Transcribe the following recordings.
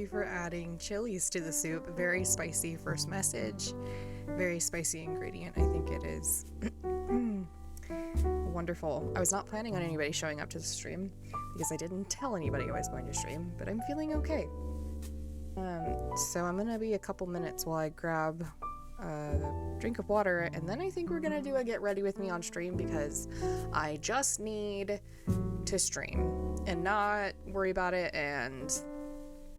you for adding chilies to the soup. Very spicy first message. Very spicy ingredient, I think it is. Wonderful. I was not planning on anybody showing up to the stream because I didn't tell anybody I was going to stream, but I'm feeling okay. So I'm gonna be a couple minutes while I grab a drink of water, and then I think we're gonna do a get ready with me on stream because I just need to stream and not worry about it and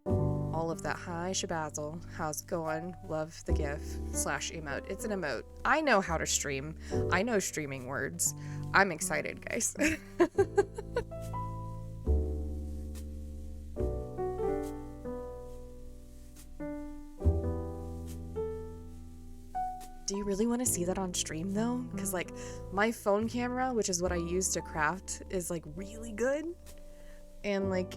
all of that. Hi Shabazzle, how's it going? Love the gif / emote. It's an emote. I know how to stream. I know streaming words. I'm excited, guys. Do you really want to see that on stream though? Because like my phone camera, which is what I use to craft, is like really good. And like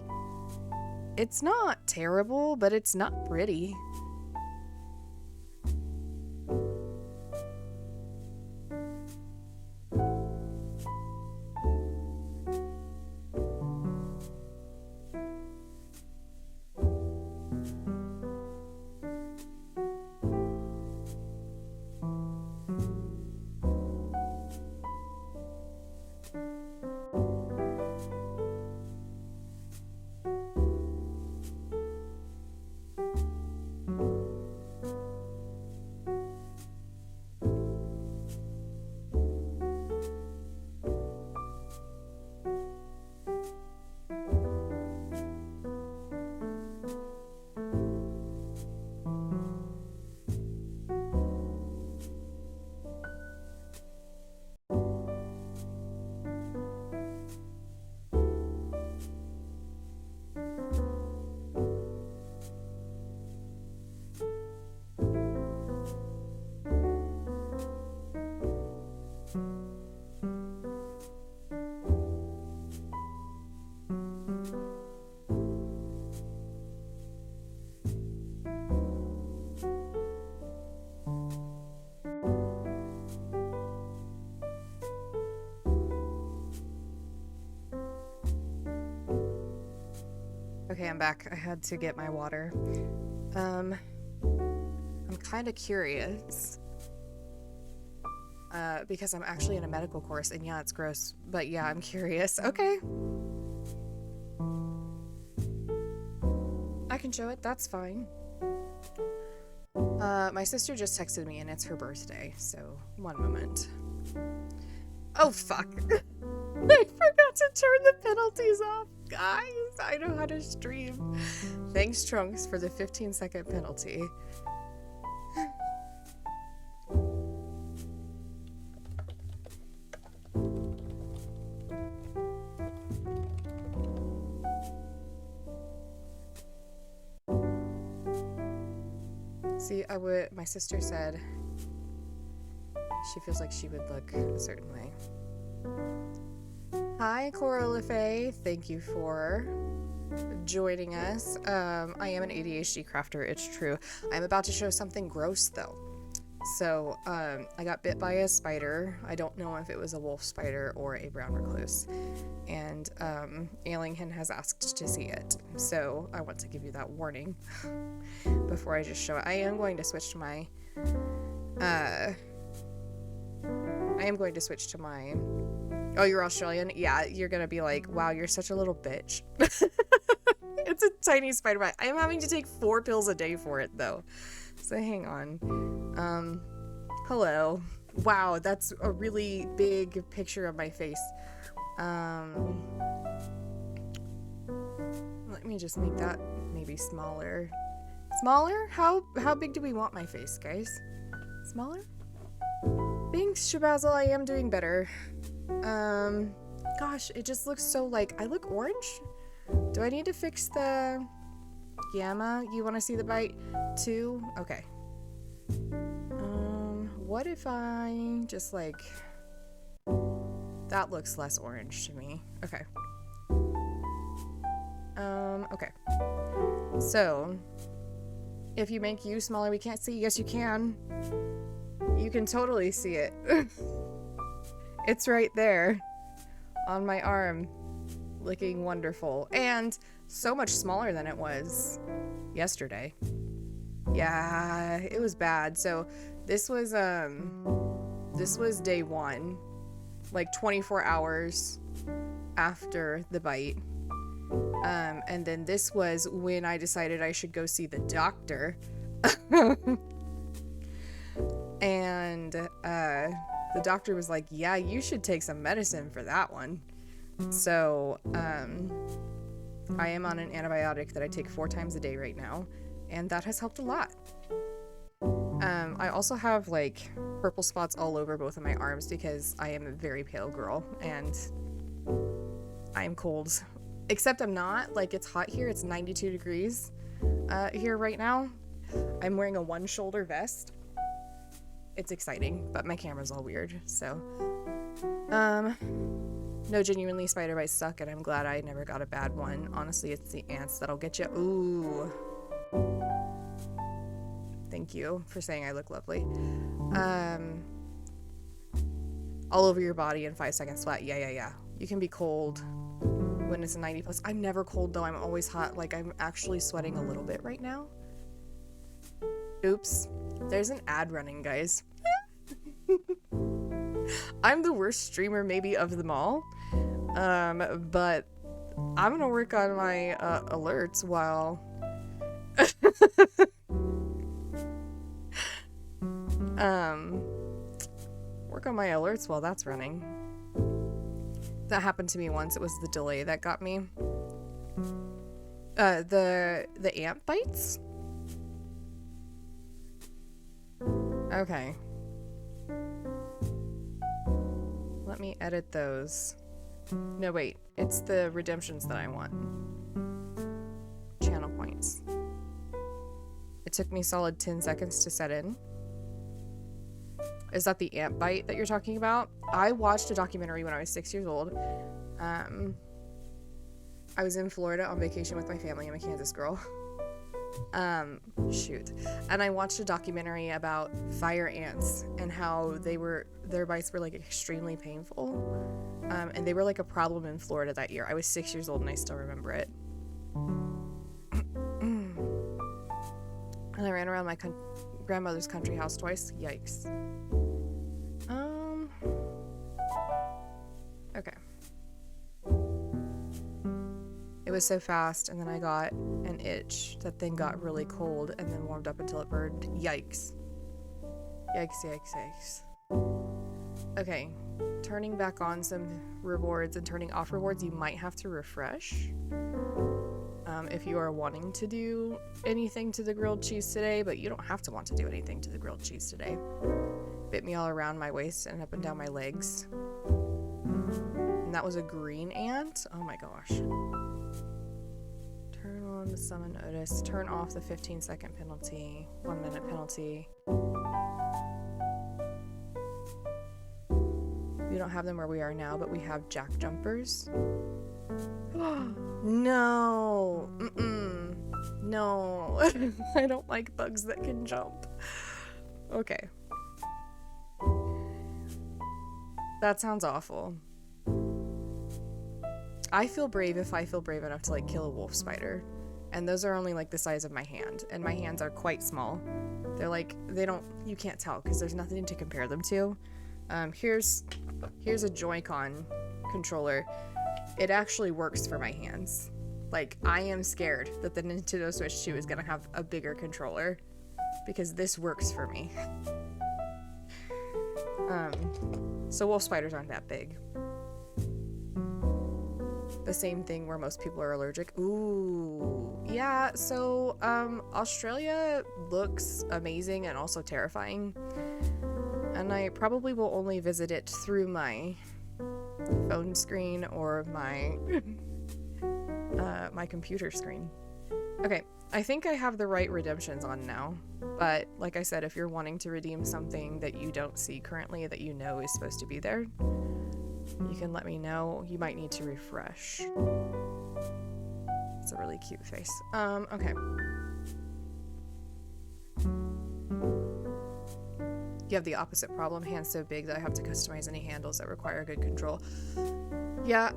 it's not terrible, but it's not pretty. Okay, I'm back. I had to get my water. I'm kind of curious. Because I'm actually in a medical course, and yeah, it's gross. But yeah, I'm curious. Okay. I can show it. That's fine. My sister just texted me, and it's her birthday. So, one moment. Oh, fuck. I forgot to turn the penalties off. Guys, I know how to stream. Thanks, Trunks, for the 15-second penalty. See, my sister said she feels like she would look a certain way. Hi, Corolife. Thank you for joining us. I am an ADHD crafter, it's true. I'm about to show something gross, though. So, I got bit by a spider. I don't know if it was a wolf spider or a brown recluse. And, Ailington has asked to see it. So, I want to give you that warning before I just show it. I am going to switch to my, oh, you're Australian? Yeah, you're gonna be like, wow, you're such a little bitch. It's a tiny spider bite. I am having to take 4 pills a day for it, though. So hang on. Hello. Wow, that's a really big picture of my face. Let me just make that maybe smaller. Smaller? How big do we want my face, guys? Smaller? Thanks, Shabazzle. I am doing better. Gosh, it just looks so like, I look orange? Do I need to fix the gamma? You want to see the bite too? Okay. What if I just like, that looks less orange to me. Okay. Okay. So, if you make you smaller, we can't see. Yes, you can. You can totally see it. It's right there on my arm, looking wonderful, and so much smaller than it was yesterday. Yeah, it was bad. So this was day 1, like 24 hours after the bite. And then this was when I decided I should go see the doctor. And the doctor was like, yeah, you should take some medicine for that one. So I am on an antibiotic that I take 4 times a day right now, and that has helped a lot. I also have like purple spots all over both of my arms because I am a very pale girl and I am cold. Except I'm not. Like, it's hot here. It's 92 degrees here right now. I'm wearing a 1-shoulder vest. It's exciting, but my camera's all weird, so. No, genuinely, spider bites suck, and I'm glad I never got a bad one. Honestly, it's the ants that'll get you. Ooh. Thank you for saying I look lovely. All over your body in 5 seconds flat. Yeah. You can be cold when it's a 90 plus. I'm never cold though. I'm always hot. Like, I'm actually sweating a little bit right now. Oops. There's an ad running, guys. I'm the worst streamer maybe of them all. But I'm gonna work on my alerts while work on my alerts while that's running. That happened to me once. It was the delay that got me. The ant bites? Okay. Let me edit those. No, wait. It's the redemptions that I want. Channel points. It took me solid 10 seconds to set in. Is that the ant bite that you're talking about? I watched a documentary when I was 6 years old. I was in Florida on vacation with my family. I'm a Kansas girl. Shoot. And I watched a documentary about fire ants and how their bites were like extremely painful. And they were like a problem in Florida that year. I was 6 years old and I still remember it. And I ran around my grandmother's country house twice. Yikes. Okay. It was so fast, and then I got an itch that then got really cold and then warmed up until it burned. Yikes. Yikes. Okay. Turning back on some rewards and turning off rewards, you might have to refresh. If you are wanting to do anything to the grilled cheese today, but you don't have to want to do anything to the grilled cheese today. Bit me all around my waist and up and down my legs. And that was a green ant? Oh my gosh. Turn on the summon notice. Turn off the 15-second penalty. 1-minute penalty. We don't have them where we are now, but we have jack jumpers. No. No. I don't like bugs that can jump. Okay. That sounds awful. I feel brave if I feel brave enough to like kill a wolf spider. And those are only like the size of my hand. And my hands are quite small. They're like, you can't tell because there's nothing to compare them to. Here's a Joy-Con controller. It actually works for my hands. Like, I am scared that the Nintendo Switch 2 is gonna have a bigger controller because this works for me. So wolf spiders aren't that big. The same thing where most people are allergic. Ooh, yeah, so Australia looks amazing and also terrifying. And I probably will only visit it through my phone screen or my my computer screen. Okay, I think I have the right redemptions on now, but like I said, if you're wanting to redeem something that you don't see currently that you know is supposed to be there, you can let me know. You might need to refresh. It's a really cute face. Okay. You have the opposite problem. Hands so big that I have to customize any handles that require good control. Yeah,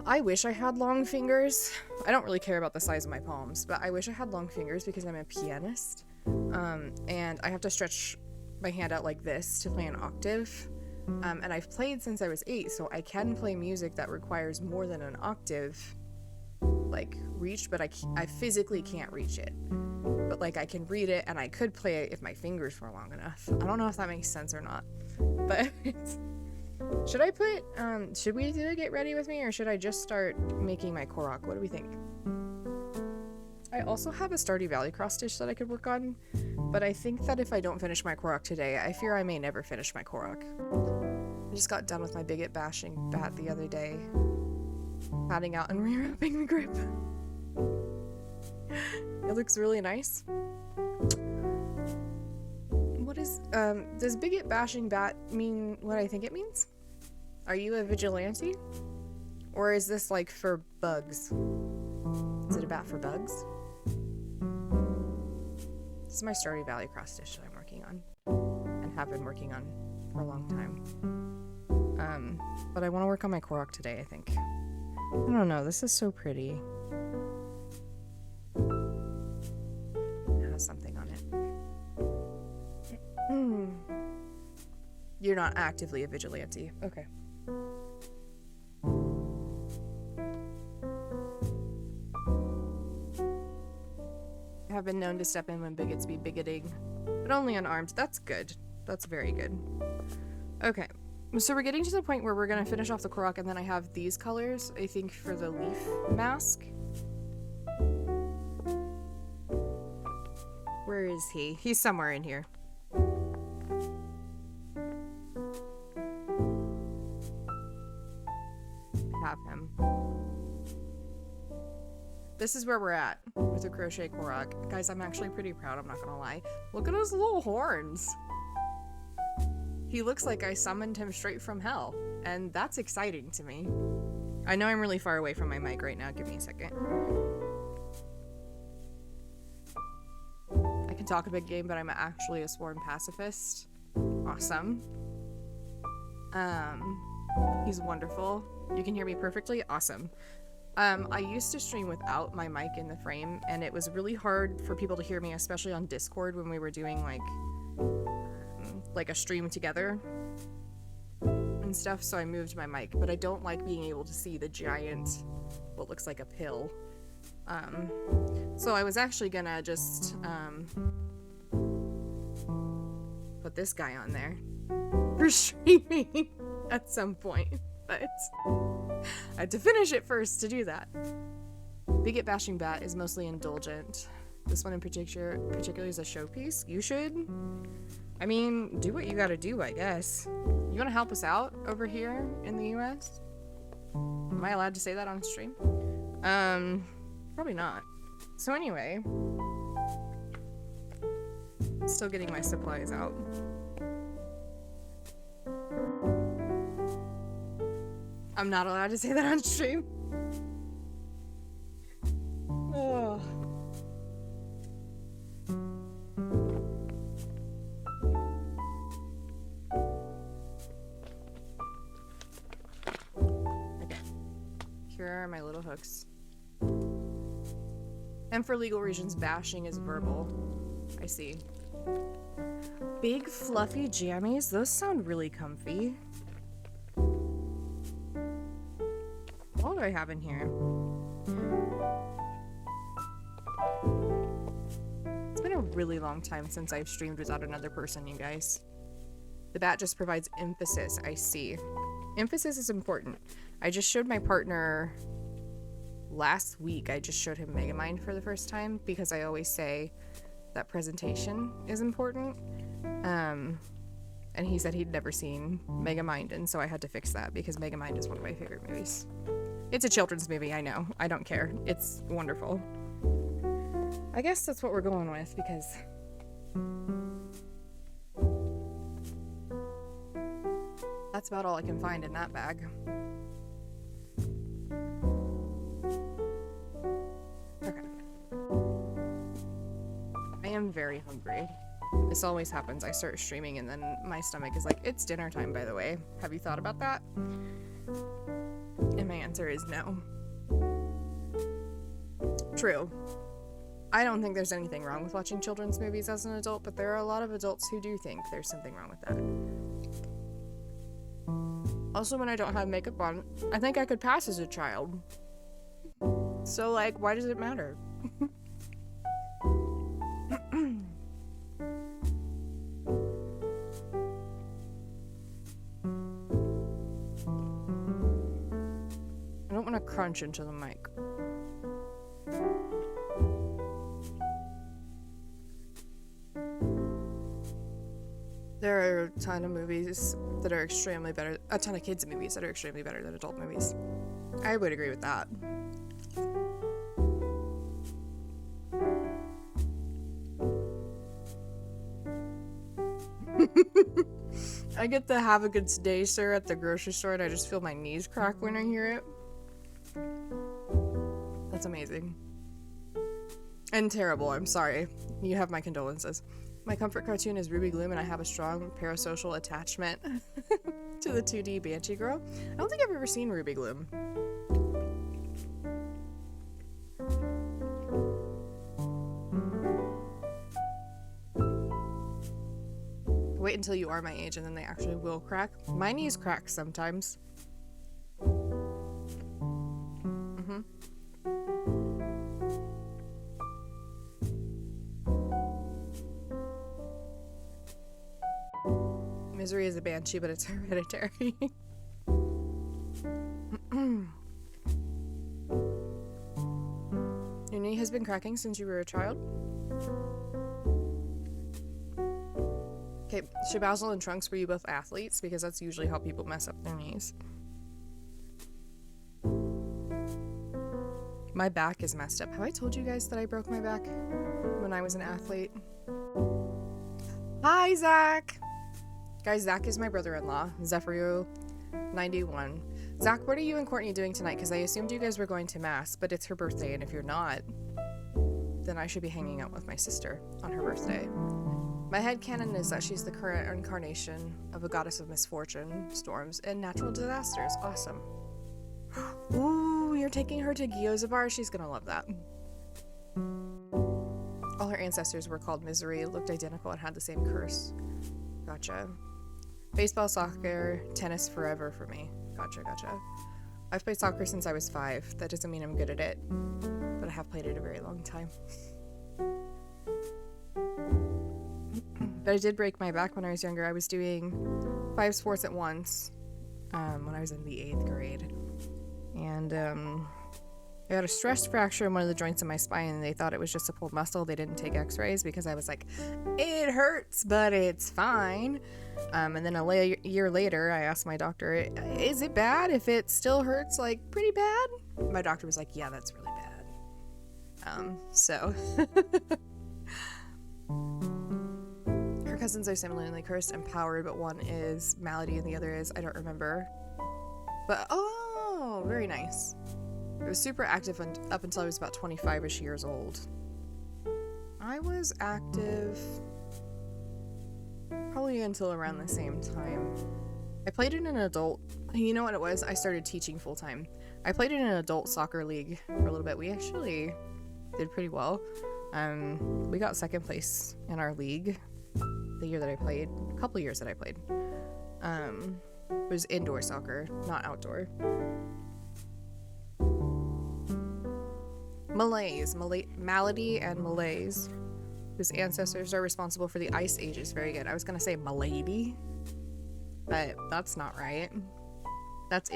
I wish I had long fingers. I don't really care about the size of my palms, but I wish I had long fingers because I'm a pianist. And I have to stretch my hand out like this to play an octave. And I've played since I was 8, so I can play music that requires more than an octave, like, reached, but I physically can't reach it. But, like, I can read it, and I could play it if my fingers were long enough. I don't know if that makes sense or not, but... Should I put, should we do a get ready with me, or should I just start making my Korok? What do we think? I also have a Stardew Valley cross stitch that I could work on, but I think that if I don't finish my Korok today, I fear I may never finish my Korok. I just got done with my bigot bashing bat the other day. Patting out and rewrapping the grip. It looks really nice. What is, does bigot bashing bat mean what I think it means? Are you a vigilante? Or is this like for bugs? Is it a bat for bugs? This is my Stardew Valley cross stitch that I'm working on. And have been working on for a long time. But I want to work on my Korok today, I think. I don't know, this is so pretty. It has something on it. You're not actively a vigilante. Okay. I have been known to step in when bigots be bigoting, but only unarmed. That's good. That's very good. Okay. So we're getting to the point where we're going to finish off the Korok, and then I have these colors, I think, for the leaf mask. Where is he? He's somewhere in here. Have him. This is where we're at with the crochet Korok. Guys, I'm actually pretty proud, I'm not gonna lie. Look at his little horns. He looks like I summoned him straight from hell, and that's exciting to me. I know I'm really far away from my mic right now. Give me a second. I can talk a big game, but I'm actually a sworn pacifist. Awesome. He's wonderful. You can hear me perfectly? Awesome. I used to stream without my mic in the frame, and it was really hard for people to hear me, especially on Discord when we were doing like a stream together and stuff, so I moved my mic, but I don't like being able to see the giant, what looks like a pill. So I was actually gonna just put this guy on there for streaming at some point, but I had to finish it first to do that. Bigot bashing bat is mostly indulgent. This one in particular is a showpiece. You should. I mean, do what you gotta do, I guess. You wanna help us out over here in the US? Am I allowed to say that on stream? Probably not. So anyway, still getting my supplies out. I'm not allowed to say that on stream. Oh. Okay. Here are my little hooks. And for legal reasons, bashing is verbal. I see. Big fluffy jammies? Those sound really comfy. What do I have in here? It's been a really long time since I've streamed without another person, you guys. The bat just provides emphasis, I see. Emphasis is important. I just showed my partner last week. I just showed him Megamind for the first time because I always say that presentation is important. And he said he'd never seen Megamind, and so I had to fix that because Megamind is one of my favorite movies. It's a children's movie, I know. I don't care. It's wonderful. I guess that's what we're going with because that's about all I can find in that bag. Okay. I am very hungry. This always happens. I start streaming and then my stomach is like, it's dinner time, by the way. Have you thought about that? And my answer is no. True. I don't think there's anything wrong with watching children's movies as an adult, but there are a lot of adults who do think there's something wrong with that. Also, when I don't have makeup on, I think I could pass as a child. So, like, why does it matter? I don't want to crunch into the mic. There are a ton of movies that are extremely better, a ton of kids' movies that are extremely better than adult movies. I would agree with that. I get the "have a good day, sir" at the grocery store, and I just feel my knees crack when I hear it. That's amazing. And terrible, I'm sorry. You have my condolences. My comfort cartoon is Ruby Gloom, and I have a strong parasocial attachment to the 2D Banshee Girl. I don't think I've ever seen Ruby Gloom. Wait until you are my age, and then they actually will crack. My knees crack sometimes. Misery is a banshee, but it's hereditary. Your knee has been cracking since you were a child? Okay, Shabazzle and Trunks, were you both athletes? Because that's usually how people mess up their knees. My back is messed up. Have I told you guys that I broke my back when I was an athlete? Hi, Zach! Guys, Zach is my brother-in-law, Zephyrio91. Zach, what are you and Courtney doing tonight? Because I assumed you guys were going to Mass, but it's her birthday, and if you're not, then I should be hanging out with my sister on her birthday. My headcanon is that she's the current incarnation of a goddess of misfortune, storms, and natural disasters. Awesome. Ooh, you're taking her to Gyozabar? She's gonna love that. All her ancestors were called Misery, looked identical, and had the same curse. Gotcha. Baseball, soccer, tennis forever for me. Gotcha. I've played soccer since I was 5. That doesn't mean I'm good at it, but I have played it a very long time. But I did break my back when I was younger. I was doing 5 sports at once when I was in the 8th grade. And I had a stress fracture in one of the joints in my spine, and they thought it was just a pulled muscle. They didn't take x-rays because I was like, it hurts, but it's fine. And then a year later, I asked my doctor, is it bad if it still hurts, like, pretty bad? My doctor was like, yeah, that's really bad. So... Her cousins are similarly cursed and powered, but one is malady and the other is, I don't remember. But, oh, very nice. I was super active up until I was about 25-ish years old. I was active probably until around the same time. I played in an adult... You know what it was? I started teaching full-time. I played in an adult soccer league for a little bit. We actually did pretty well. We got second place in our league the year that I played. A couple years that I played. It was indoor soccer, not outdoor. Malady and malaise, whose ancestors are responsible for the ice ages. Very good. I was gonna say malady, but that's not right. That's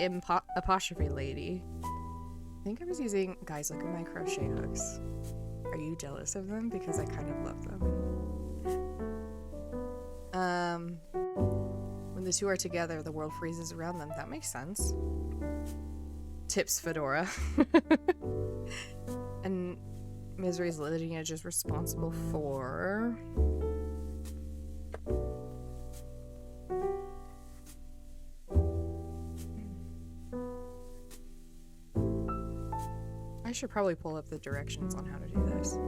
apostrophe lady. I think I was using... Guys, look at my crochet hooks. Are you jealous of them? Because I kind of love them. When the two are together, the world freezes around them. That makes sense. Tips Fedora. And Misery's lineage is responsible for... I should probably pull up the directions on how to do this.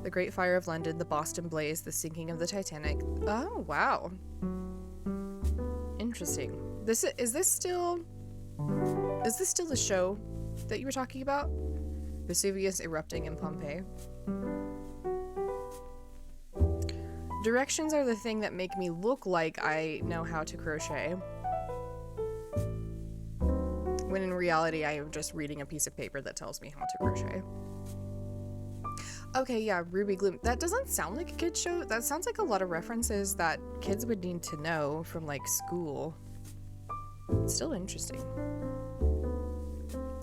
The Great Fire of London, the Boston Blaze, the sinking of the Titanic. Oh, wow. Interesting. interesting. Is this still the show that you were talking about? Vesuvius erupting in Pompeii. Directions are the thing that make me look like I know how to crochet, when in reality I am just reading a piece of paper that tells me how to crochet. Okay, yeah, Ruby Gloom. That doesn't sound like a kid's show. That sounds like a lot of references that kids would need to know from, like, school. It's still interesting.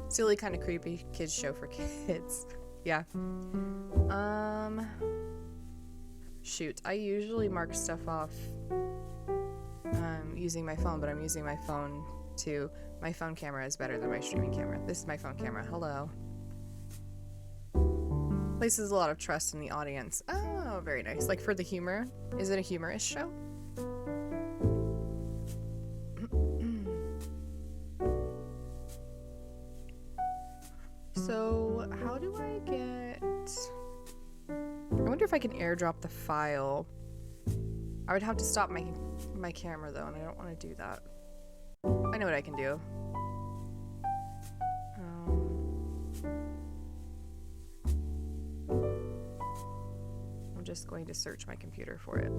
Silly, kind of creepy kids show for kids. Yeah. Shoot. I usually mark stuff off using my phone, but I'm using my phone too. My phone camera is better than my streaming camera. This is my phone camera. Hello. Places a lot of trust in the audience. Oh, very nice. Like for the humor. Is it a humorous show? So, how do I get... I wonder if I can airdrop the file. I would have to stop my camera though, and I don't want to do that. I know what I can do. I'm just going to search my computer for it.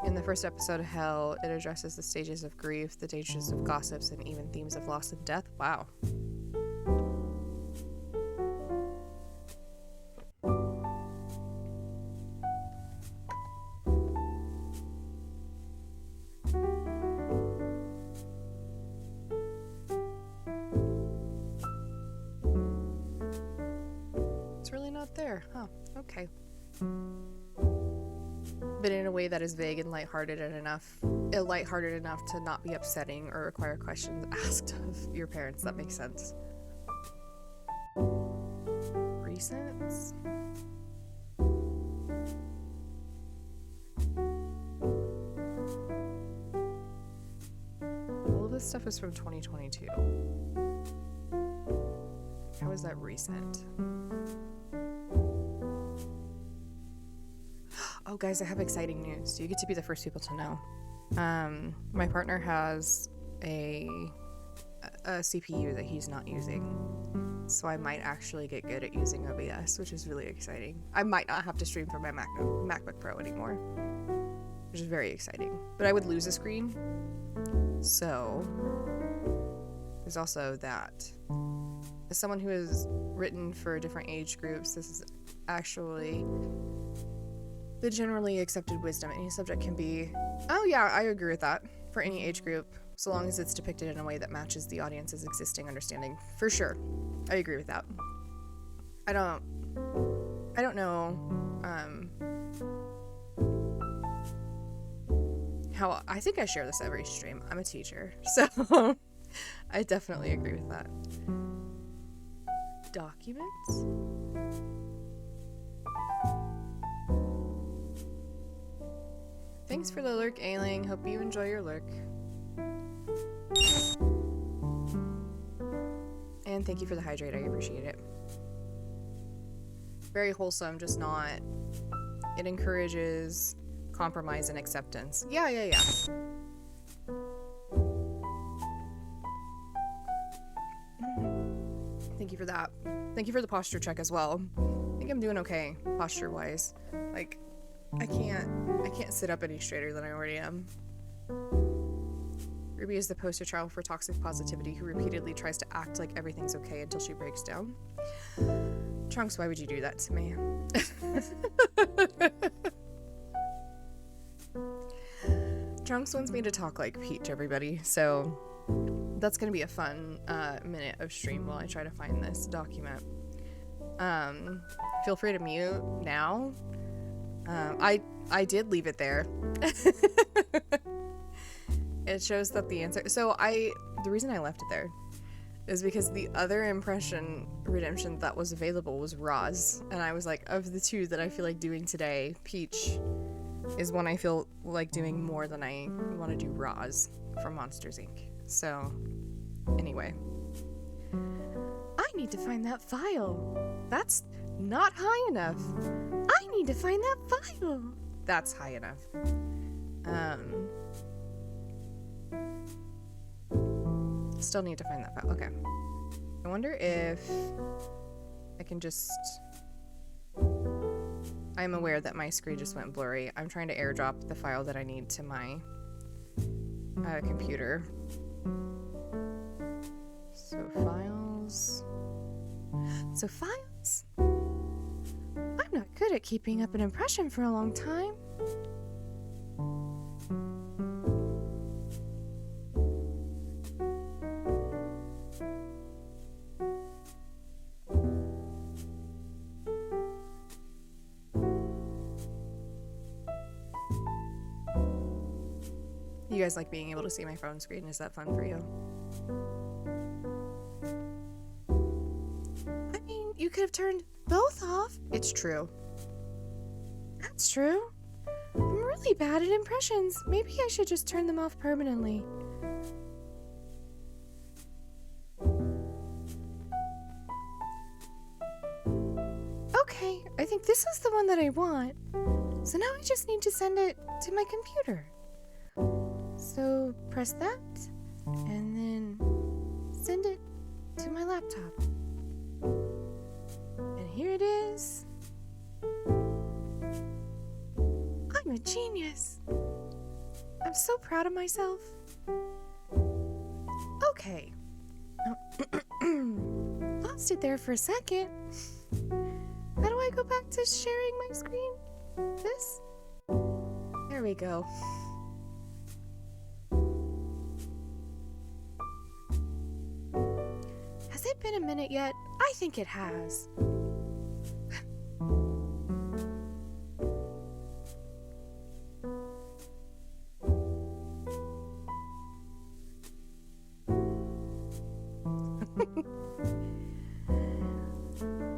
In the first episode of Hell, it addresses the stages of grief, the dangers of gossips, and even themes of loss and death. Wow. It's really not there. Huh. Okay. But in a way that is vague and lighthearted enough to not be upsetting or require questions asked of your parents. That makes sense. Recents? All of this stuff is from 2022. How is that recent? Oh, guys, I have exciting news. You get to be the first people to know. My partner has a CPU that he's not using, so I might actually get good at using OBS, which is really exciting. I might not have to stream from my MacBook Pro anymore, which is very exciting. But I would lose a screen, so there's also that. As someone who has written for different age groups, this is actually the generally accepted wisdom. Any subject can be... Oh yeah, I agree with that. For any age group, so long as it's depicted in a way that matches the audience's existing understanding. For sure. I agree with that. I don't know, how... I think I share this every stream. I'm a teacher, so I definitely agree with that. Documents? Thanks for the lurk, Ailing. Hope you enjoy your lurk. And thank you for the hydrate. I appreciate it. Very wholesome, just not... It encourages compromise and acceptance. Yeah. Thank you for that. Thank you for the posture check as well. I think I'm doing okay, posture-wise. Like... I can't sit up any straighter than I already am. Ruby is the poster child for toxic positivity who repeatedly tries to act like everything's okay until she breaks down. Trunks, why would you do that to me? Trunks wants me to talk like Peach, everybody, so that's gonna be a fun minute of stream while I try to find this document. Feel free to mute now. I did leave it there. It shows that the answer... So the reason I left it there is because the other impression redemption that was available was Roz. And I was like, of the two that I feel like doing today, Peach is one I feel like doing more than I want to do Roz from Monsters, Inc. So, anyway. I need to find that file. That's not high enough. I need to find that file. That's high enough. Still need to find that file. Okay. I wonder if I can just... I'm aware that my screen just went blurry. I'm trying to airdrop the file that I need to my computer. So files. I'm not good at keeping up an impression for a long time. You guys like being able to see my phone screen? Is that fun for you? I mean, you could have turned both off. It's true. That's true. I'm really bad at impressions. Maybe I should just turn them off permanently. Okay, I think this is the one that I want. So now I just need to send it to my computer. So press that, and then send it to my laptop. And here it is. I'm a genius. I'm so proud of myself. Okay. Lost it there for a second. How do I go back to sharing my screen? This? There we go. Has it been a minute yet? I think it has.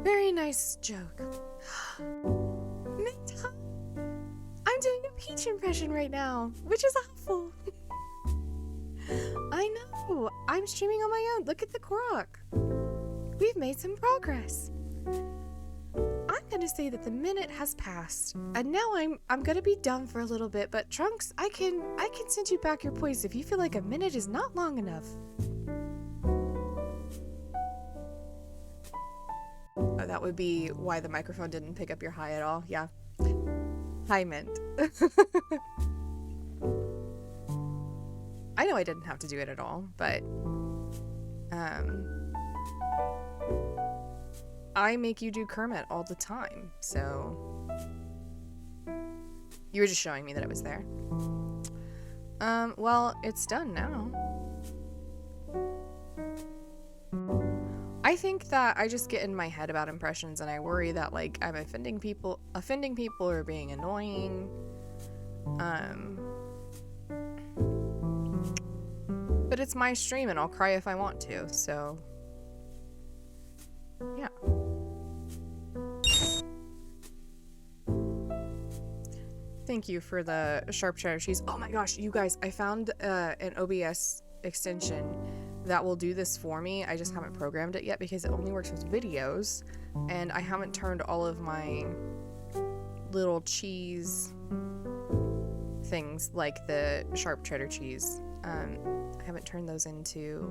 Very nice joke. Meta, I'm doing a Peach impression right now, which is awful. I know. I'm streaming on my own. Look at the Korok. We've made some progress. I'm gonna say that the minute has passed, and now I'm gonna be dumb for a little bit. But Trunks, I can send you back your points if you feel like a minute is not long enough. Oh, that would be why the microphone didn't pick up your high at all. Yeah, high mint. I know I didn't have to do it at all, but I make you do Kermit all the time, so you were just showing me that it was there. Well, it's done now. I think that I just get in my head about impressions, and I worry that like I'm offending people or being annoying. But it's my stream and I'll cry if I want to, so yeah. Thank you for the sharp cheddar cheese. Oh my gosh, you guys, I found an OBS extension that will do this for me. I just haven't programmed it yet because it only works with videos, and I haven't turned all of my little cheese things like the sharp cheddar cheese. I haven't turned those into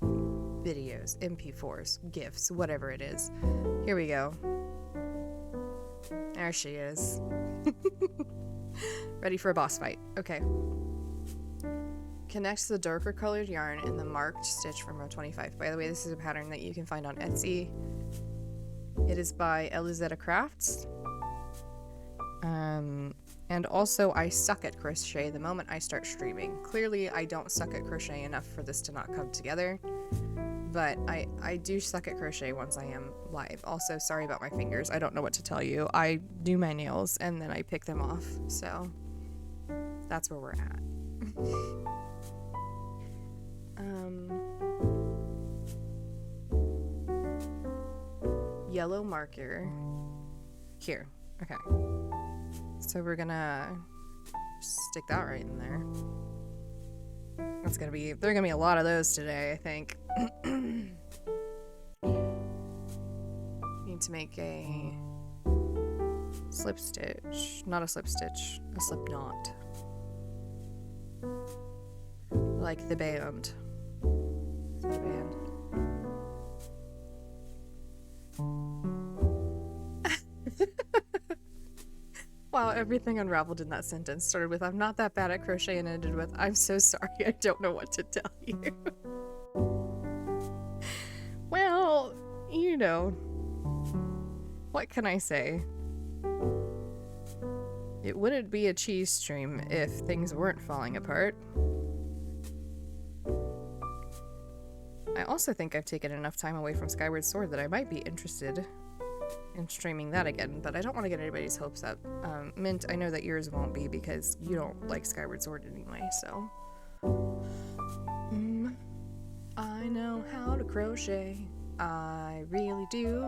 videos, MP4s, GIFs, whatever it is. Here we go. There she is. Ready for a boss fight. Okay. Connects the darker colored yarn in the marked stitch from row 25. By the way, this is a pattern that you can find on Etsy. It is by Elizetta Crafts. And also, I suck at crochet the moment I start streaming. Clearly, I don't suck at crochet enough for this to not come together. But I do suck at crochet once I am live. Also, sorry about my fingers. I don't know what to tell you. I do my nails and then I pick them off. So, that's where we're at. Yellow marker. Here. Okay. So we're gonna stick that right in there. There are gonna be a lot of those today, I think. to make a slip stitch. Not a slip stitch, a slip knot. Like the band. Is that a band? Wow, everything unraveled in that sentence. Started with, I'm not that bad at crochet, and ended with, I'm so sorry, I don't know what to tell you. Well, you know, what can I say? It wouldn't be a cheese stream if things weren't falling apart. I also think I've taken enough time away from Skyward Sword that I might be interested in streaming that again, but I don't want to get anybody's hopes up. Mint, I know that yours won't be because you don't like Skyward Sword anyway, so... I know how to crochet. I really do.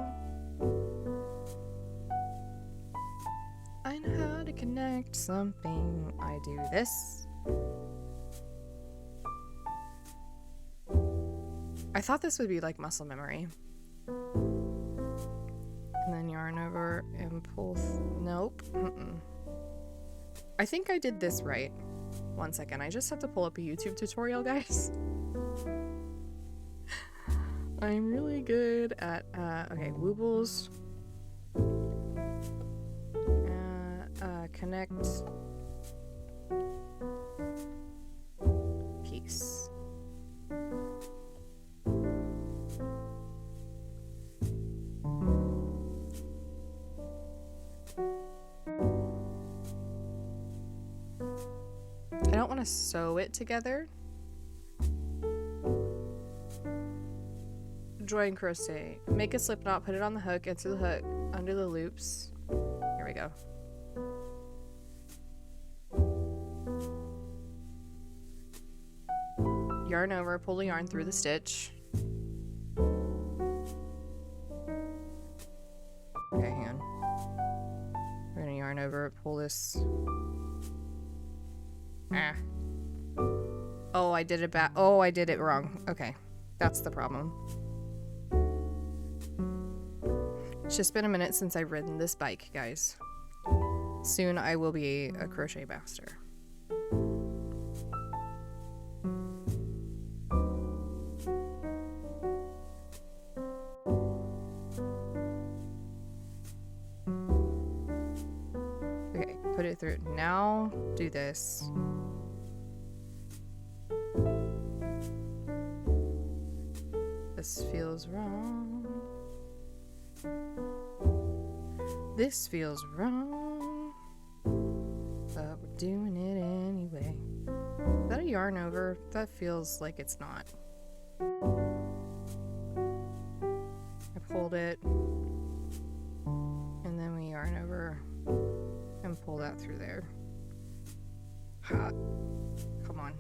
I know how to connect something. I do this. I thought this would be like muscle memory. And then yarn over and pull. Nope. I think I did this right. One second. I just have to pull up a YouTube tutorial, guys. I'm really good at, okay, woobles. Connect. Piece. I don't want to sew it together. Join crochet. Make a slip knot, put it on the hook, into the hook, under the loops. Here we go. Yarn over, pull the yarn through the stitch. Okay, hang on. We're gonna yarn over, pull this. Ah. Oh, I did it back. Oh, I did it wrong. Okay, that's the problem. It's just been a minute since I've ridden this bike, guys. Soon I will be a crochet master. Okay, put it through. Now do this. This feels wrong. This feels wrong, but we're doing it anyway. Is that a yarn over? That feels like it's not. I pulled it, and then we yarn over and pull that through there. Ha! Come on.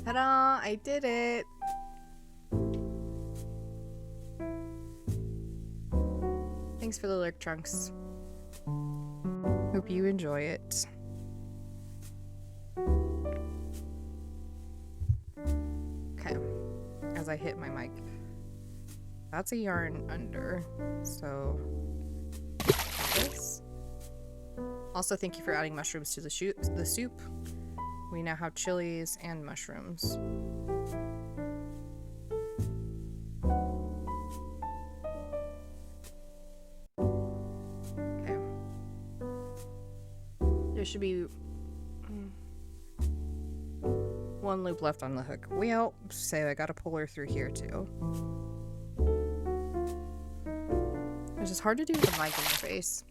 Ta-da! I did it! Thanks for the lurk, Trunks. Hope you enjoy it. Okay. As I hit my mic. That's a yarn under, so... this. Also, thank you for adding mushrooms to the soup. We now have chilies and mushrooms. Okay. There should be one loop left on the hook. Well, say I gotta pull her through here too. It's just hard to do with the mic in your face.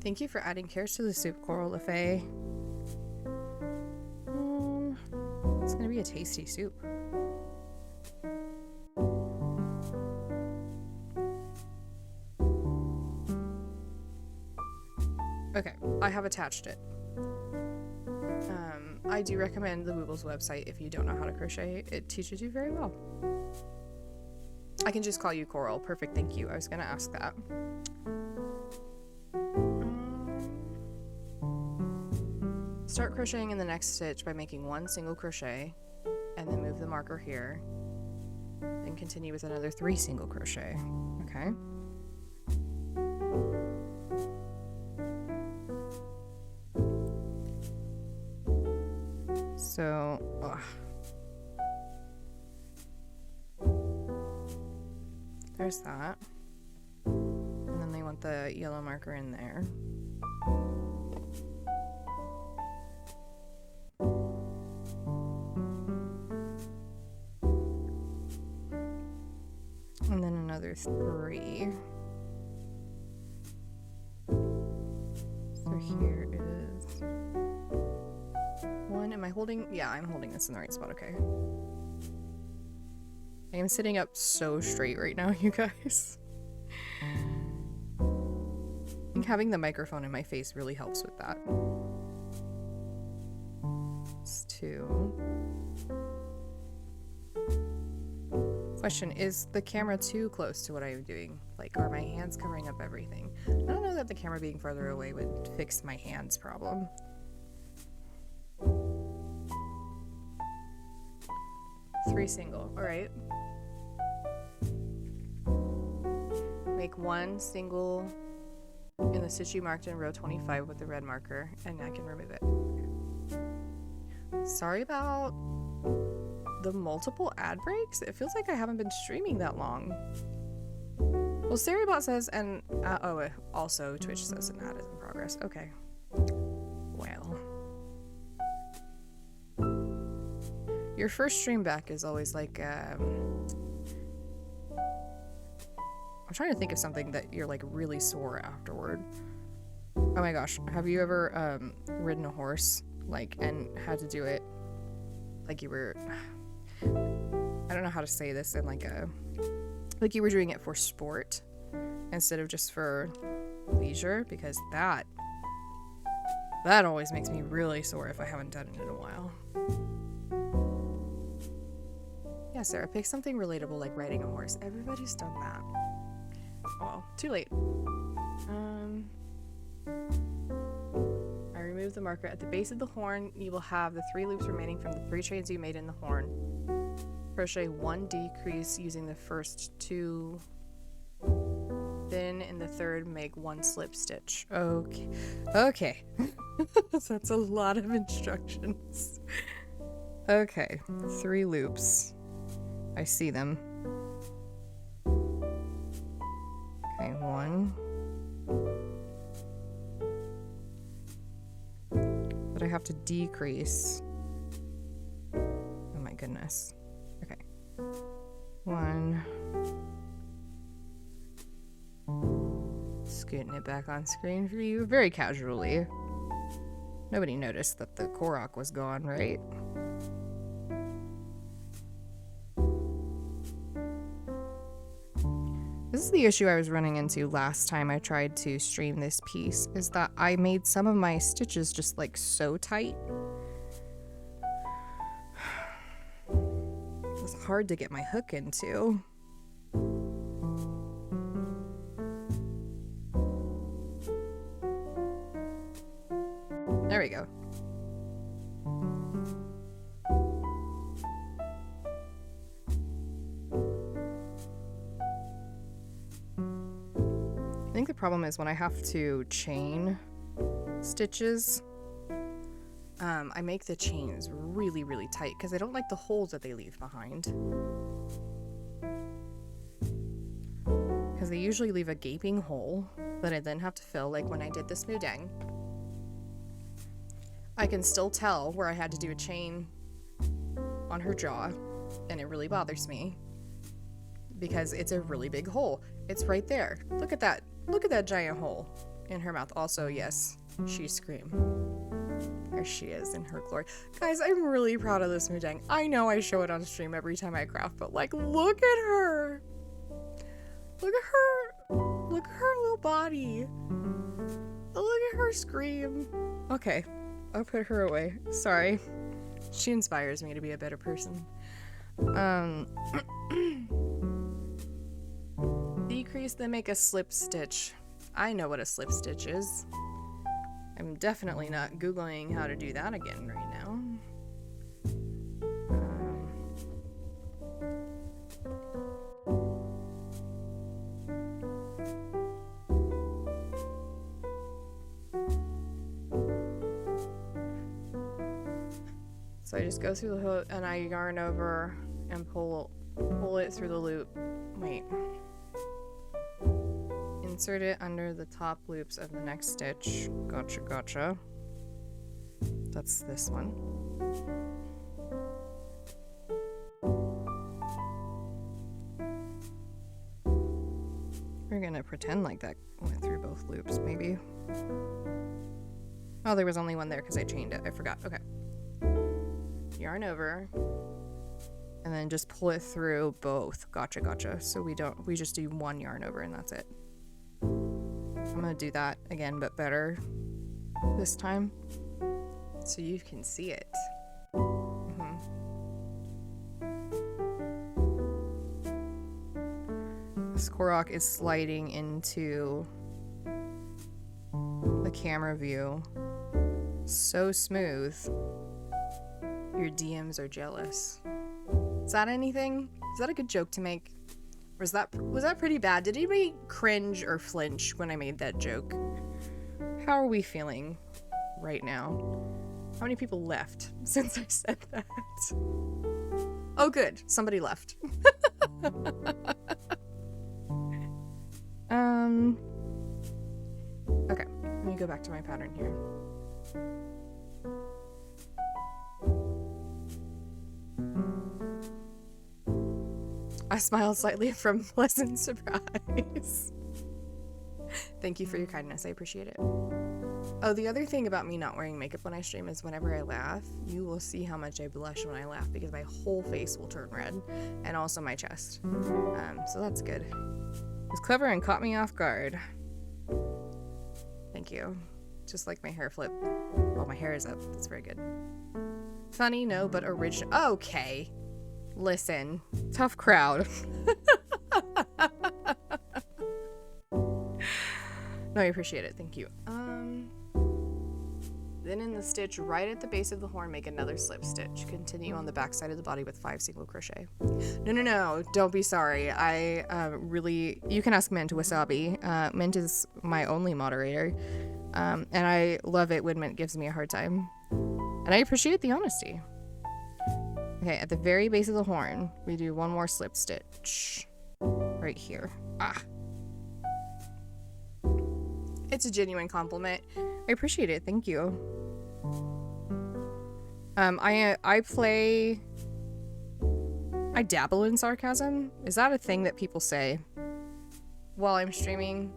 Thank you for adding carrots to the soup, Coral LaFay. It's gonna be a tasty soup. Okay, I have attached it. I do recommend the Woobles website if you don't know how to crochet. It teaches you very well. I can just call you Coral. Perfect, thank you. I was gonna ask that. Start crocheting in the next stitch by making 1 single crochet, and then move the marker here. Then continue with another 3 single crochet. Okay. So, there's that. And then they want the yellow marker in there. And then another 3. So here is 1. Am I holding? Yeah, I'm holding this in the right spot. Okay. I am sitting up so straight right now, you guys. I think having the microphone in my face really helps with that. It's 2. Question, is the camera too close to what I'm doing? Like, are my hands covering up everything? I don't know that the camera being farther away would fix my hands problem. Three single, all right. Make 1 single in the stitch you marked in row 25 with the red marker, and I can remove it. Sorry about the multiple ad breaks. It feels like I haven't been streaming that long. Well, Sarybot says, and also Twitch says an ad is in progress. Okay. Well. Your first stream back is always like, I'm trying to think of something that you're like really sore afterward. Oh my gosh, have you ever ridden a horse, like, and had to do it like you were, I don't know how to say this in like you were doing it for sport instead of just for leisure, because that always makes me really sore if I haven't done it in a while. Yeah, Sarah, pick something relatable like riding a horse. Everybody's done that. Well, too late. I removed the marker. At the base of the horn, you will have the 3 loops remaining from the 3 chains you made in the horn. Crochet 1 decrease using the first 2. Then in the third, make 1 slip stitch. Okay. Okay. That's a lot of instructions. Okay. 3 loops. I see them. Okay, 1. But I have to decrease. Oh my goodness. Okay. 1. Scooting it back on screen for you very casually. Nobody noticed that the Korok was gone, right? This is the issue I was running into last time I tried to stream this piece, is that I made some of my stitches just like so tight. It was hard to get my hook into. There we go. I think the problem is when I have to chain stitches, I make the chains really, really tight because I don't like the holes that they leave behind. Because they usually leave a gaping hole that I then have to fill, like when I did this mudeng. I can still tell where I had to do a chain on her jaw, and it really bothers me because it's a really big hole. It's right there. Look at that. Look at that giant hole in her mouth. Also, yes, she screamed. There she is in her glory. Guys, I'm really proud of this mudeng. I know I show it on stream every time I craft, but like, look at her. Look at her. Look at her little body. Look at her scream. Okay, I'll put her away. Sorry. She inspires me to be a better person. Decrease, then make a slip stitch. I know what a slip stitch is. I'm definitely not Googling how to do that again right now. So I just go through the hook and I yarn over and pull it through the loop. Wait. Insert it under the top loops of the next stitch. Gotcha. That's this one. We're gonna pretend like that went through both loops, maybe. Oh, there was only one there because I chained it. I forgot. Okay. Yarn over. And then just pull it through both. Gotcha. So we just do one yarn over and that's it. I'm gonna do that again, but better this time. So you can see it. This Korok is sliding into the camera view. So smooth. Your DMs are jealous. Is that anything? Is that a good joke to make? Or was that pretty bad? Did anybody cringe or flinch when I made that joke? How are we feeling right now? How many people left since I said that? Oh, good. Somebody left. Okay. Let me go back to my pattern here. I smiled slightly from pleasant surprise. Thank you for your kindness. I appreciate it. Oh, the other thing about me not wearing makeup when I stream is whenever I laugh, you will see how much I blush when I laugh because my whole face will turn red and also my chest. So that's good. It was clever and caught me off guard. Thank you. Just like my hair flip. Well, my hair is up. That's very good. Funny, no, but original. Okay. Listen. Tough crowd. No, I appreciate it. Thank you. Then in the stitch right at the base of the horn, make another slip stitch. Continue on the back side of the body with 5 single crochet. No. Don't be sorry. I really... You can ask Mint Wasabi. Mint is my only moderator. And I love it when Mint gives me a hard time. And I appreciate the honesty. Okay, at the very base of the horn, we do one more slip stitch. Right here. It's a genuine compliment. I appreciate it. Thank you. I dabble in sarcasm. Is that a thing that people say while I'm streaming?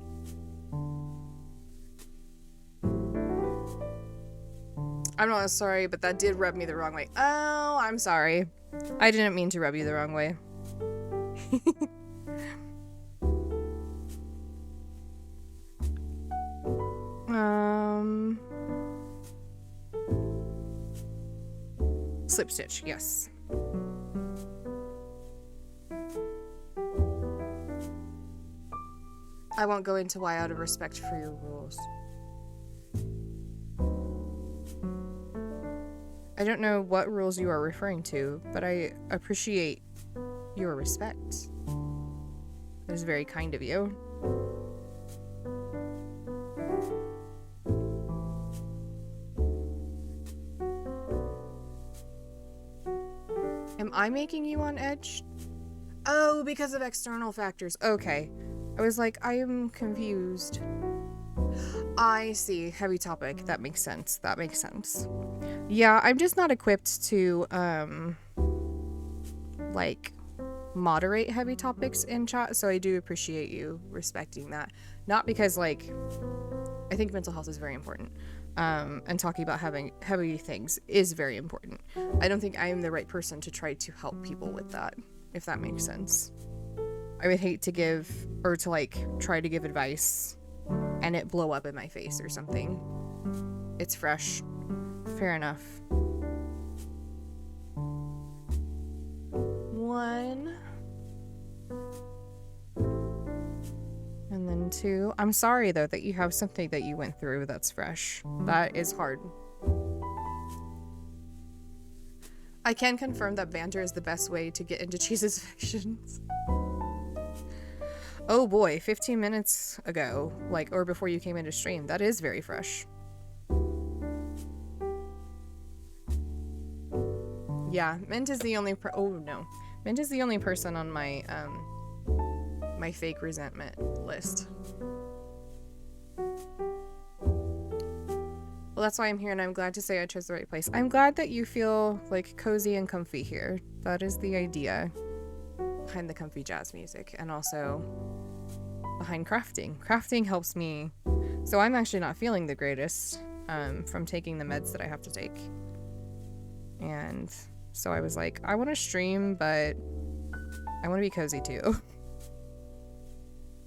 I'm not sorry, but that did rub me the wrong way. Oh, I'm sorry. I didn't mean to rub you the wrong way. Slip stitch, yes. I won't go into why out of respect for your rules. I don't know what rules you are referring to, but I appreciate your respect. That is very kind of you. Am I making you on edge? Oh, because of external factors. Okay. I was like, I am confused. I see. Heavy topic. That makes sense. That makes sense. Yeah, I'm just not equipped to, like, moderate heavy topics in chat, so I do appreciate you respecting that. Not because, like, I think mental health is very important, and talking about having heavy things is very important. I don't think I am the right person to try to help people with that, if that makes sense. I would hate to give, or to, like, try to give advice and it blow up in my face or something. It's fresh. Fair enough. 1. And And then 2. I'm sorry, though, that you have something that you went through that's fresh. That is hard. I can confirm that banter is the best way to get into Cheese's fictions. Oh boy, 15 minutes ago, like, or before you came into stream. That is very fresh. Yeah, Mint is the only oh no. Mint is the only person on my, my fake resentment list. Well, that's why I'm here, and I'm glad to say I chose the right place. I'm glad that you feel, like, cozy and comfy here. That is the idea behind the comfy jazz music, and also behind crafting. Crafting helps me. So I'm actually not feeling the greatest from taking the meds that I have to take. And so I was like, I want to stream, but I want to be cozy too.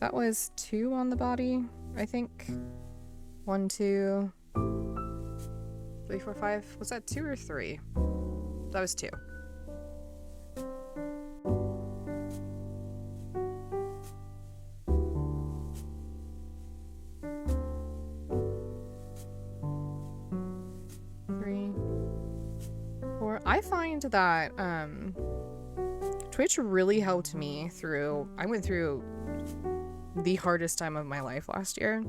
That was 2 on the body, I think. 1, 2, 3, 4, 5. Was that 2 or 3? That was 2. I find that Twitch really helped me through. I went through the hardest time of my life last year.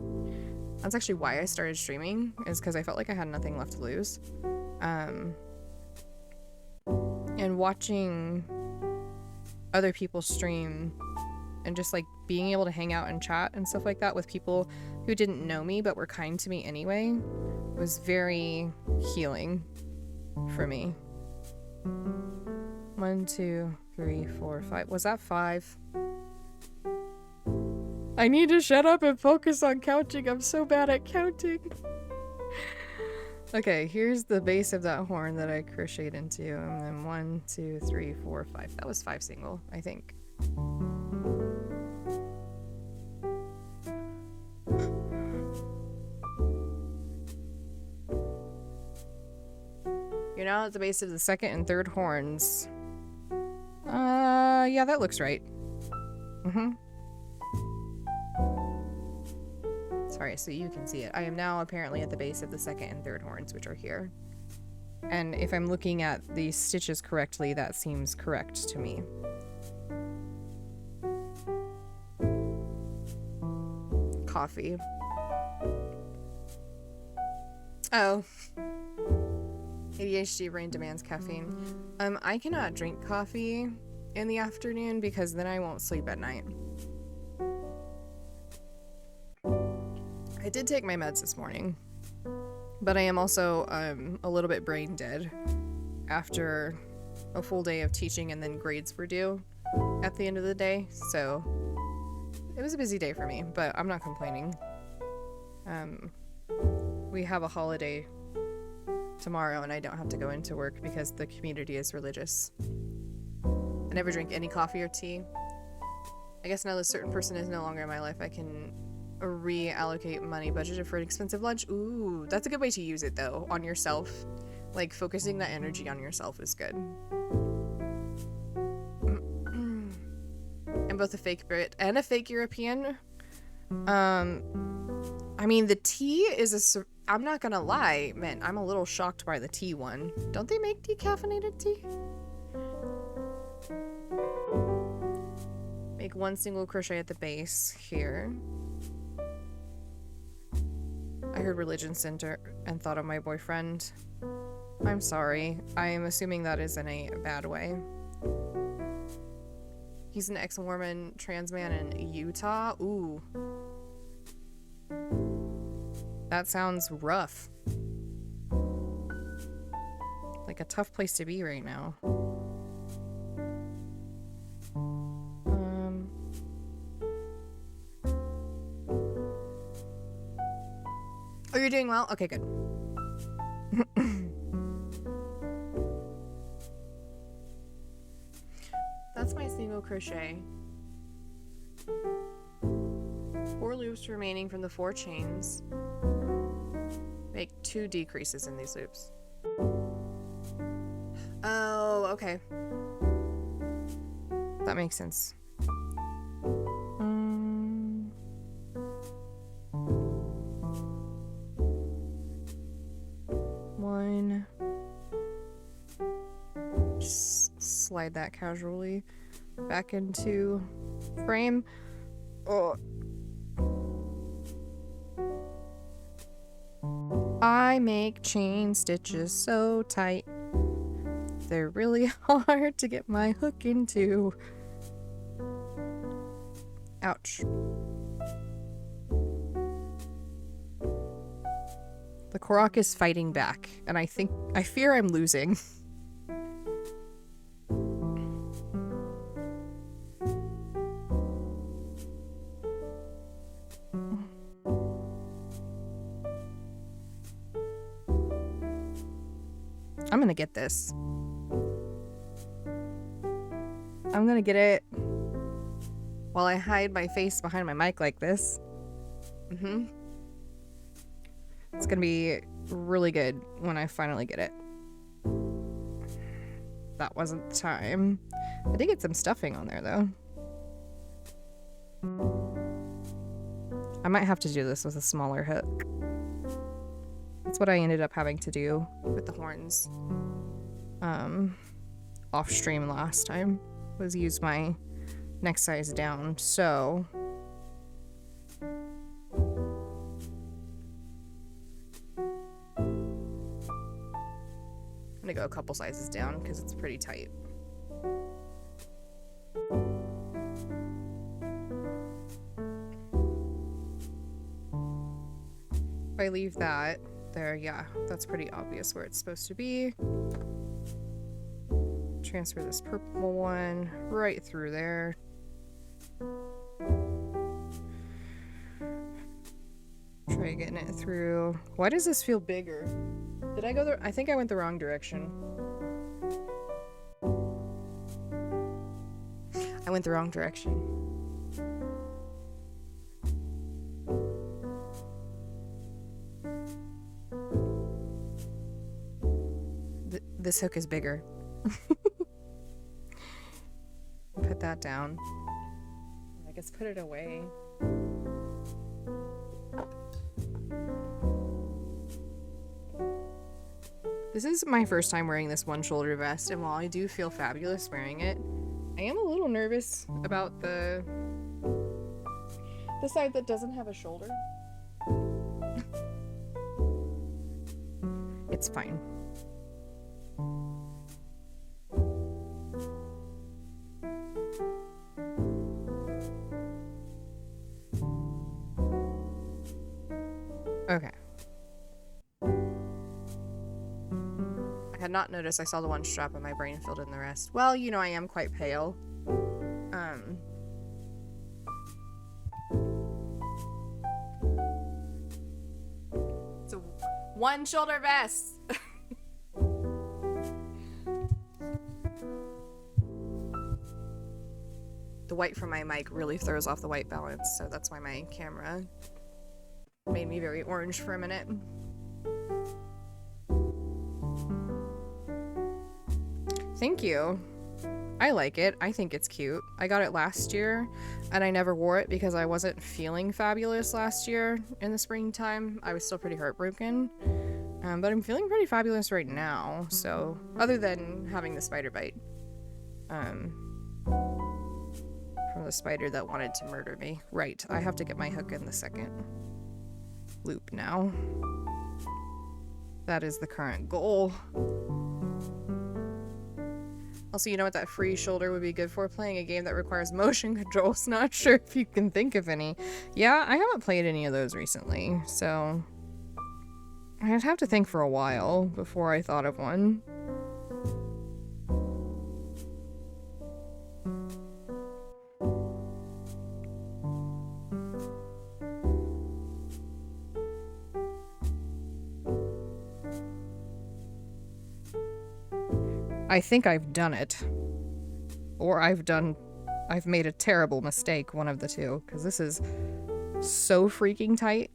That's actually why I started streaming, is because I felt like I had nothing left to lose. And watching other people stream and just like being able to hang out and chat and stuff like that with people who didn't know me but were kind to me anyway was very healing for me. 1, 2, 3, 4, 5. Was that 5? I need to shut up and focus on counting. I'm so bad at counting. Okay, here's the base of that horn that I crocheted into. And then 1, 2, 3, 4, 5. That was 5 single, I think. You're now at the base of the 2nd and 3rd horns. Yeah, that looks right. Sorry, so you can see it. I am now apparently at the base of the 2nd and 3rd horns, which are here. And if I'm looking at the stitches correctly, that seems correct to me. Coffee. Oh. ADHD brain demands caffeine. I cannot drink coffee in the afternoon because then I won't sleep at night. I did take my meds this morning, but I am also a little bit brain dead after a full day of teaching, and then grades were due at the end of the day, so it was a busy day for me, but I'm not complaining. We have a holiday tomorrow and I don't have to go into work because the community is religious. I never drink any coffee or tea. I guess now that a certain person is no longer in my life, I can reallocate money budgeted for an expensive lunch. Ooh, that's a good way to use it though, on yourself. Like, focusing that energy on yourself is good. I'm both a fake Brit and a fake European. I mean, the tea is a... I'm not gonna lie, man, I'm a little shocked by the tea one. Don't they make decaffeinated tea? Make 1 single crochet at the base here. I heard religion center and thought of my boyfriend. I'm sorry. I am assuming that is in a bad way. He's an ex-Mormon trans man in Utah. Ooh. That sounds rough. Like a tough place to be right now. Oh, you're doing well? Okay, good. That's my single crochet. 4 loops remaining from the 4 chains. Make 2 decreases in these loops. Oh, okay. That makes sense. slide that casually back into frame. Oh. I make chain stitches so tight. They're really hard to get my hook into. Ouch. The Korok is fighting back, and I fear I'm losing. I'm gonna get this. I'm gonna get it while I hide my face behind my mic like this. It's gonna be really good when I finally get it. That wasn't the time. I did get some stuffing on there though. I might have to do this with a smaller hook. That's what I ended up having to do with the horns off stream last time, was use my next size down. So I'm gonna go a couple sizes down because it's pretty tight. If I leave that there, yeah, that's pretty obvious where it's supposed to be. Transfer this purple one right through there. Try getting it through. Why does this feel bigger? Did I go there? I think I went the wrong direction. I went the wrong direction. This hook is bigger. Put that down. I guess put it away. This is my first time wearing this one shoulder vest, and while I do feel fabulous wearing it, I am a little nervous about the side that doesn't have a shoulder. It's fine. Okay. I had not noticed I saw the one strap and my brain filled in the rest. Well, you know, I am quite pale. It's a one shoulder vest. The white from my mic really throws off the white balance, so that's why my camera made me very orange for a minute. Thank you. I like it. I think it's cute. I got it last year, and I never wore it because I wasn't feeling fabulous last year in the springtime. I was still pretty heartbroken, but I'm feeling pretty fabulous right now, so other than having the spider bite from the spider that wanted to murder me. Right, I have to get my hook in the second loop now. That is the current goal. Also, you know what that free shoulder would be good for? Playing a game that requires motion controls. Not sure if you can think of any. Yeah, I haven't played any of those recently, so I'd have to think for a while before I thought of one. I think I've done it. Or I've made a terrible mistake, one of the two, because this is so freaking tight.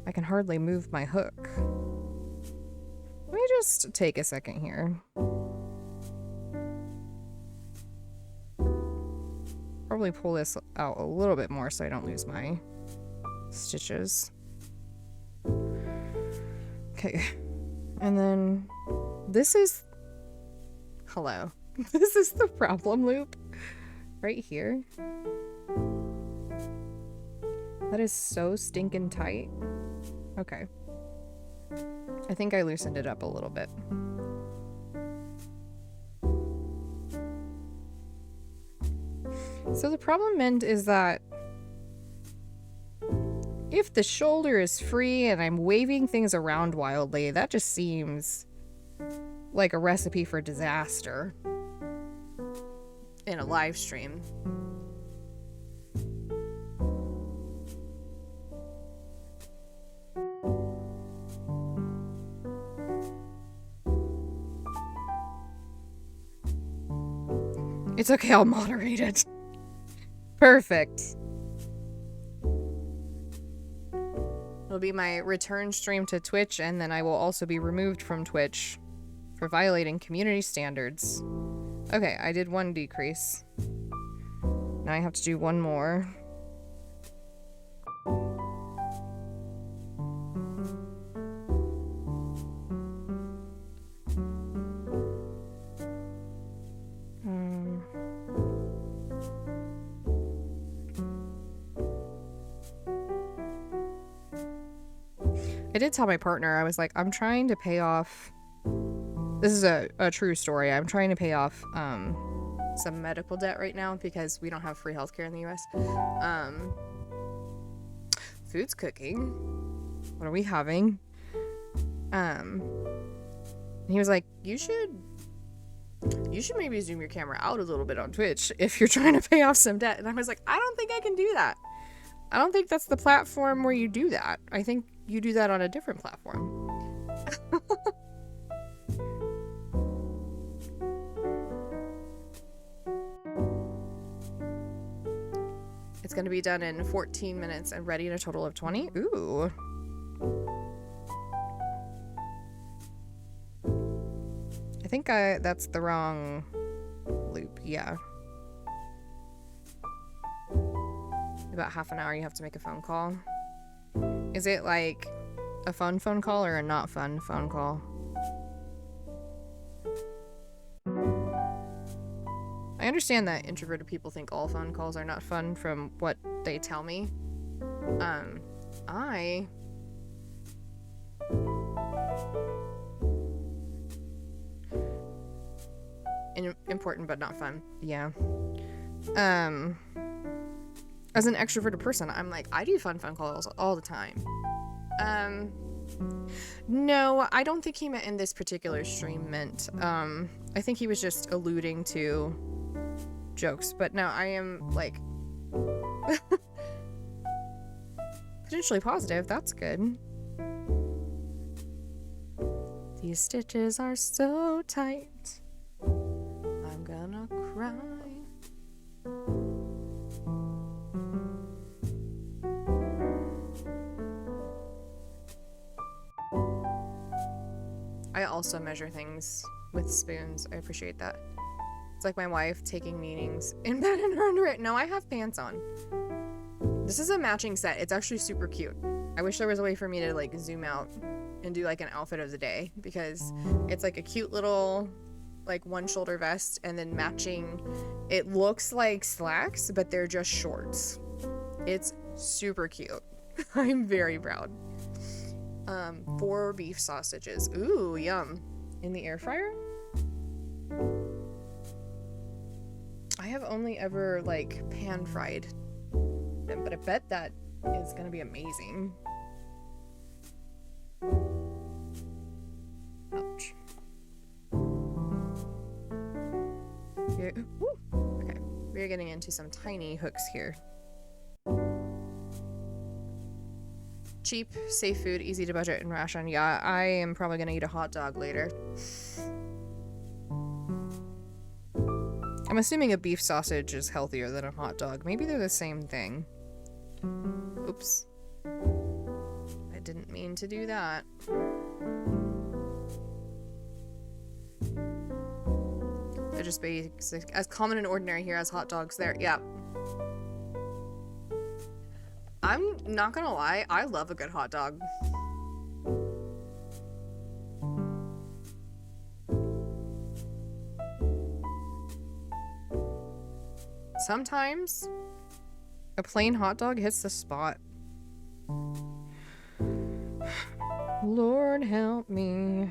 I can hardly move my hook. Let me just take a second here. Probably pull this out a little bit more so I don't lose my stitches. Okay. And then this is Hello. This is the problem loop. Right here. That is so stinking tight. Okay. I think I loosened it up a little bit. So the problem meant is that if the shoulder is free and I'm waving things around wildly, that just seems like a recipe for disaster in a live stream. It's okay, I'll moderate it. Perfect. It'll be my return stream to Twitch, and then I will also be removed from Twitch for violating community standards. Okay, I did one decrease. Now I have to do one more. I did tell my partner, I was like, I'm trying to pay off... This is a true story. I'm trying to pay off some medical debt right now because we don't have free healthcare in the US. Food's cooking. What are we having? And he was like, you should maybe zoom your camera out a little bit on Twitch if you're trying to pay off some debt. And I was like, I don't think I can do that. I don't think that's the platform where you do that. I think you do that on a different platform. It's going to be done in 14 minutes and ready in a total of 20. Ooh. I think that's the wrong loop. Yeah. About half an hour you have to make a phone call. Is it like a fun phone call or a not fun phone call? I understand that introverted people think all phone calls are not fun from what they tell me. Important but not fun. Yeah. As an extroverted person, I'm like, I do fun phone calls all the time. No, I don't think he meant in this particular stream meant, I think he was just alluding to jokes, but no, I am, like, potentially positive. That's good. These stitches are so tight. I'm gonna cry. I also measure things with spoons. I appreciate that. It's like my wife taking meetings in bed and her underwear. No, I have pants on. This is a matching set. It's actually super cute. I wish there was a way for me to like zoom out and do like an outfit of the day, because it's like a cute little like one shoulder vest and then matching. It looks like slacks, but they're just shorts. It's super cute. I'm very proud. 4 beef sausages. Ooh, yum. In the air fryer? I have only ever, like, pan-fried them, but I bet that is gonna be amazing. Ouch. Okay, we're getting into some tiny hooks here. Cheap, safe food, easy to budget and ration. Yeah, I am probably gonna eat a hot dog later. I'm assuming a beef sausage is healthier than a hot dog. Maybe they're the same thing. Oops. I didn't mean to do that. They're just basic, as common and ordinary here as hot dogs there. Yeah. I'm not gonna lie, I love a good hot dog. Sometimes a plain hot dog hits the spot. Lord help me.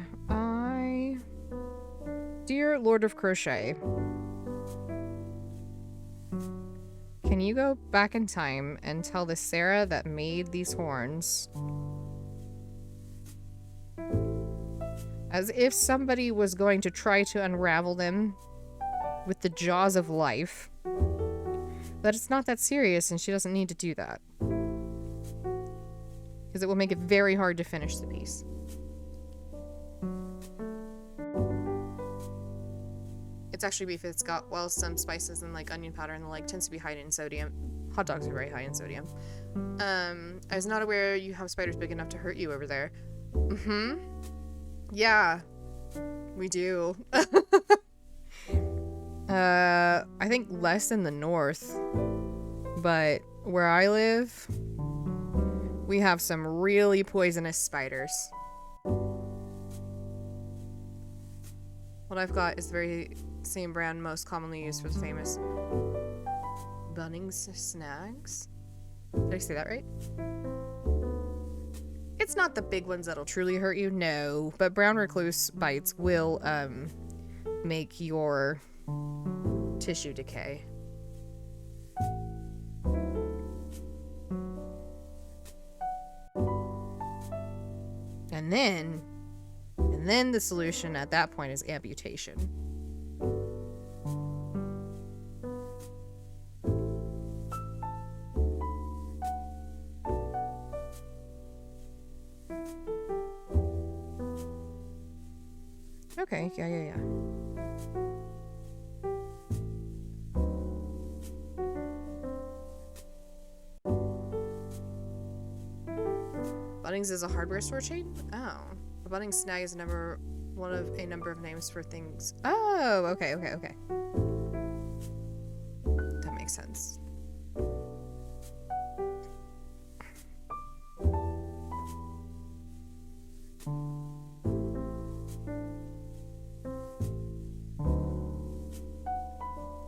Dear Lord of Crochet, can you go back in time and tell the Sarah that made these horns, as if somebody was going to try to unravel them with the jaws of life, that it's not that serious and she doesn't need to do that, because it will make it very hard to finish the piece. It's actually beef. It's got, well, some spices and like onion powder and the like. Tends to be high in sodium. Hot dogs are very high in sodium. I was not aware you have spiders big enough to hurt you over there. Mm-hmm. Yeah, we do. I think less in the north, but where I live, we have some really poisonous spiders. What I've got is the very same brand most commonly used for the famous Bunnings snags. Did I say that right? It's not the big ones that'll truly hurt you, no, but brown recluse bites will make your tissue decay. And then the solution at that point is amputation. Okay, yeah. Bunnings is a hardware store chain? Oh. A Bunnings snag is one of a number of names for things. Oh, okay. That makes sense.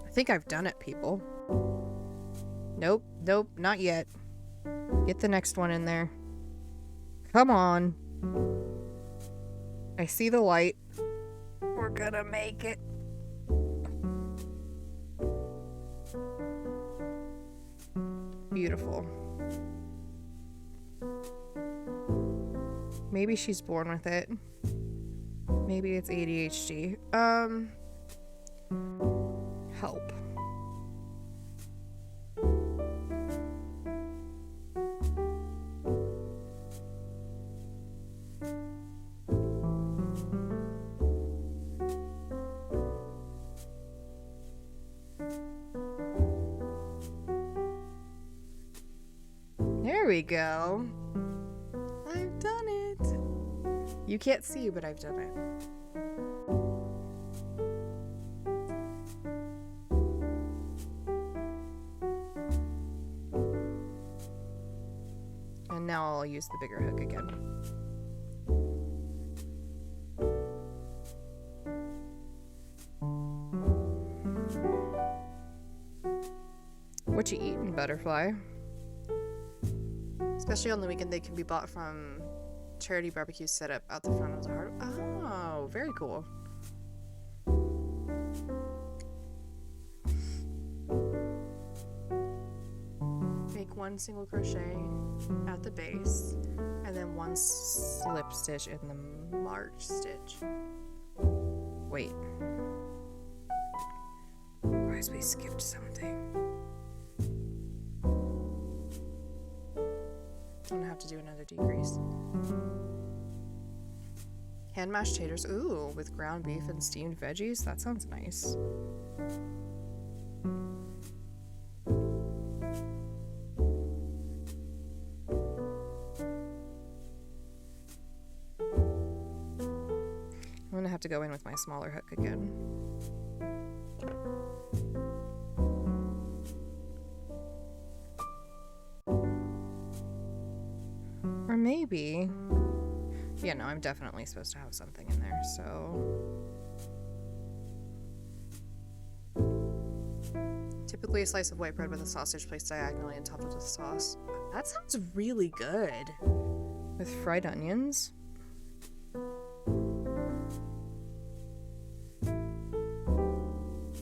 I think I've done it, people. Nope, not yet. Get the next one in there. Come on. I see the light. We're gonna make it. Beautiful. Maybe she's born with it. Maybe it's ADHD. Help. There we go. I've done it. You can't see, but I've done it. And now I'll use the bigger hook again. What you eating, butterfly? Especially on the weekend, they can be bought from charity barbecues set up out the front of the heart. Oh, very cool. Make one single crochet at the base, and then one slip stitch in the march stitch. Wait. Guys, we skipped something. I'm gonna have to do another decrease. Hand mashed taters. Ooh, with ground beef and steamed veggies. That sounds nice. I'm gonna have to go in with my smaller hook again. Or maybe... Yeah, no, I'm definitely supposed to have something in there, so... Typically a slice of white bread with a sausage placed diagonally and topped with sauce. That sounds really good. With fried onions.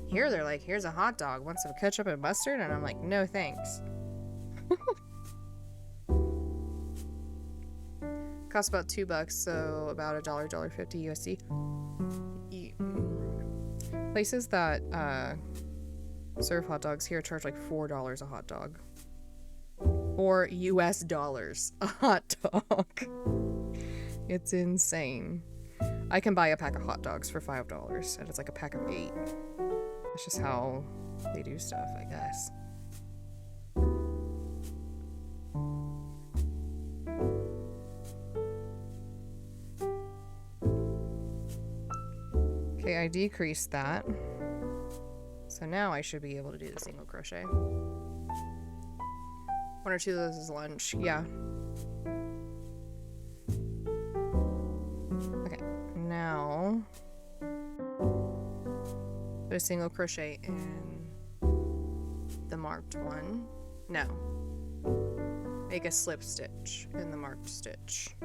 Here they're like, here's a hot dog. Want some ketchup and mustard? And I'm like, no thanks. Costs about $2, so about $1.50 USD. Places that serve hot dogs here charge like $4 a hot dog. Or US dollars a hot dog. It's insane. I can buy a pack of hot dogs for $5, and it's like a pack of 8. That's just how they do stuff, I guess. Okay, I decreased that. So now I should be able to do the single crochet. 1 or 2 of those is lunch, yeah. Okay, now put a single crochet in the marked one. No. Make a slip stitch in the marked stitch.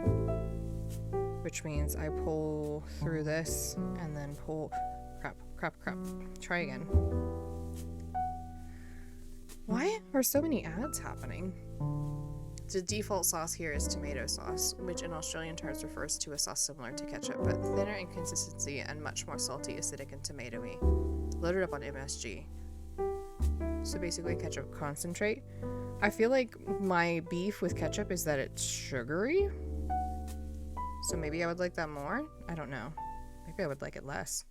Which means I pull through this and then pull. Crap. Try again. Why are so many ads happening? The default sauce here is tomato sauce, which in Australian terms refers to a sauce similar to ketchup, but thinner in consistency and much more salty, acidic, and tomatoey. Loaded up on MSG. So basically ketchup concentrate. I feel like my beef with ketchup is that it's sugary. So maybe I would like that more? I don't know. Maybe I would like it less.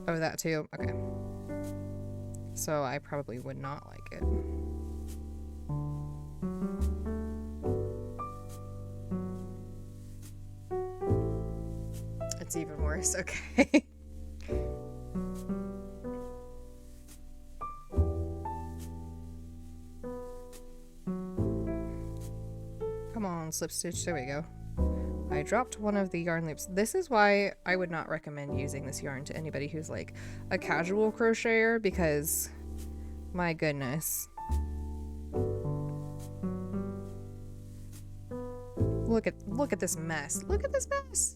Oh, that too? Okay. So I probably would not like it. It's even worse. Okay. Come on, slip stitch. There we go. I dropped one of the yarn loops. This is why I would not recommend using this yarn to anybody who's like a casual crocheter, because my goodness. Look at this mess. Look at this mess.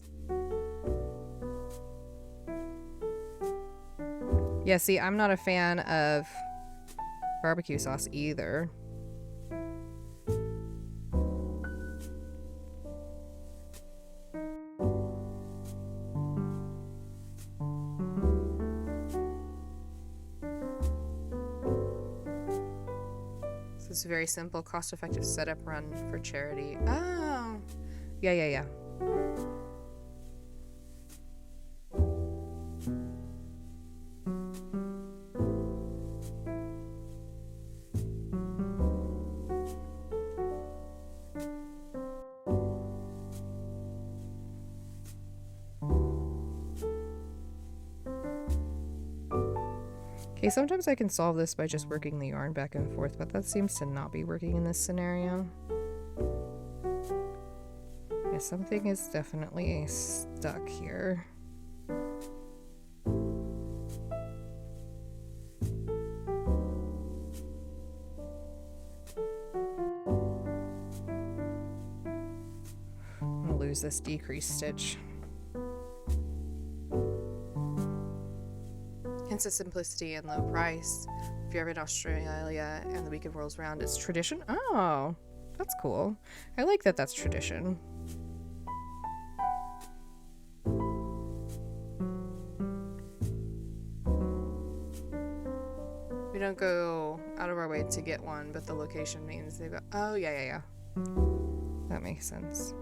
Yeah, see, I'm not a fan of barbecue sauce either. It's a very simple, cost-effective setup run for charity. Oh, yeah. Okay, sometimes I can solve this by just working the yarn back and forth, but that seems to not be working in this scenario. Yeah, something is definitely stuck here. I'm gonna lose this decreased stitch. Hence its simplicity and low price. If you're ever in Australia and the weekend rolls around, it's tradition. Oh, that's cool. I like that that's tradition. We don't go out of our way to get one, but the location means they've got... Oh, yeah. That makes sense.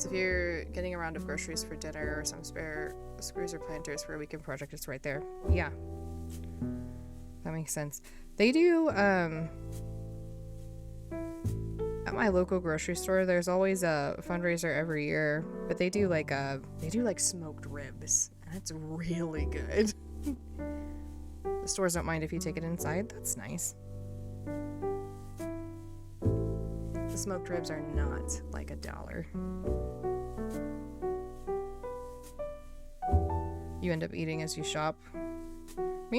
if you're getting a round of groceries for dinner or some spare screws or planters for a weekend project, it's right there. Yeah. That makes sense. They do, at my local grocery store, there's always a fundraiser every year, but they do like smoked ribs, and it's really good. The stores don't mind if you take it inside. That's nice. The smoked ribs are not like $1. You end up eating as you shop.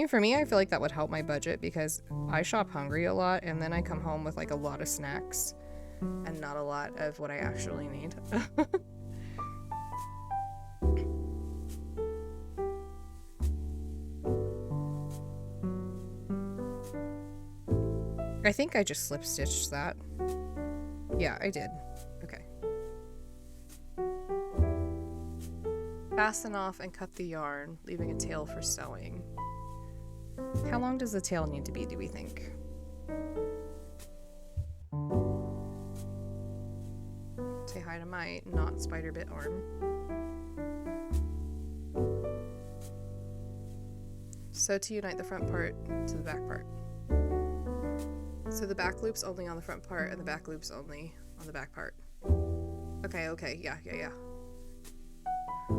For me, I feel like that would help my budget because I shop hungry a lot, and then I come home with like a lot of snacks and not a lot of what I actually need. I think I just slip stitched that. Yeah, I did. Okay. Fasten off and cut the yarn, leaving a tail for sewing. How long does the tail need to be, do we think? Say hi to my not spider bit arm. Sew to unite the front part to the back part. So the back loop's only on the front part and the back loop's only on the back part. Okay, yeah.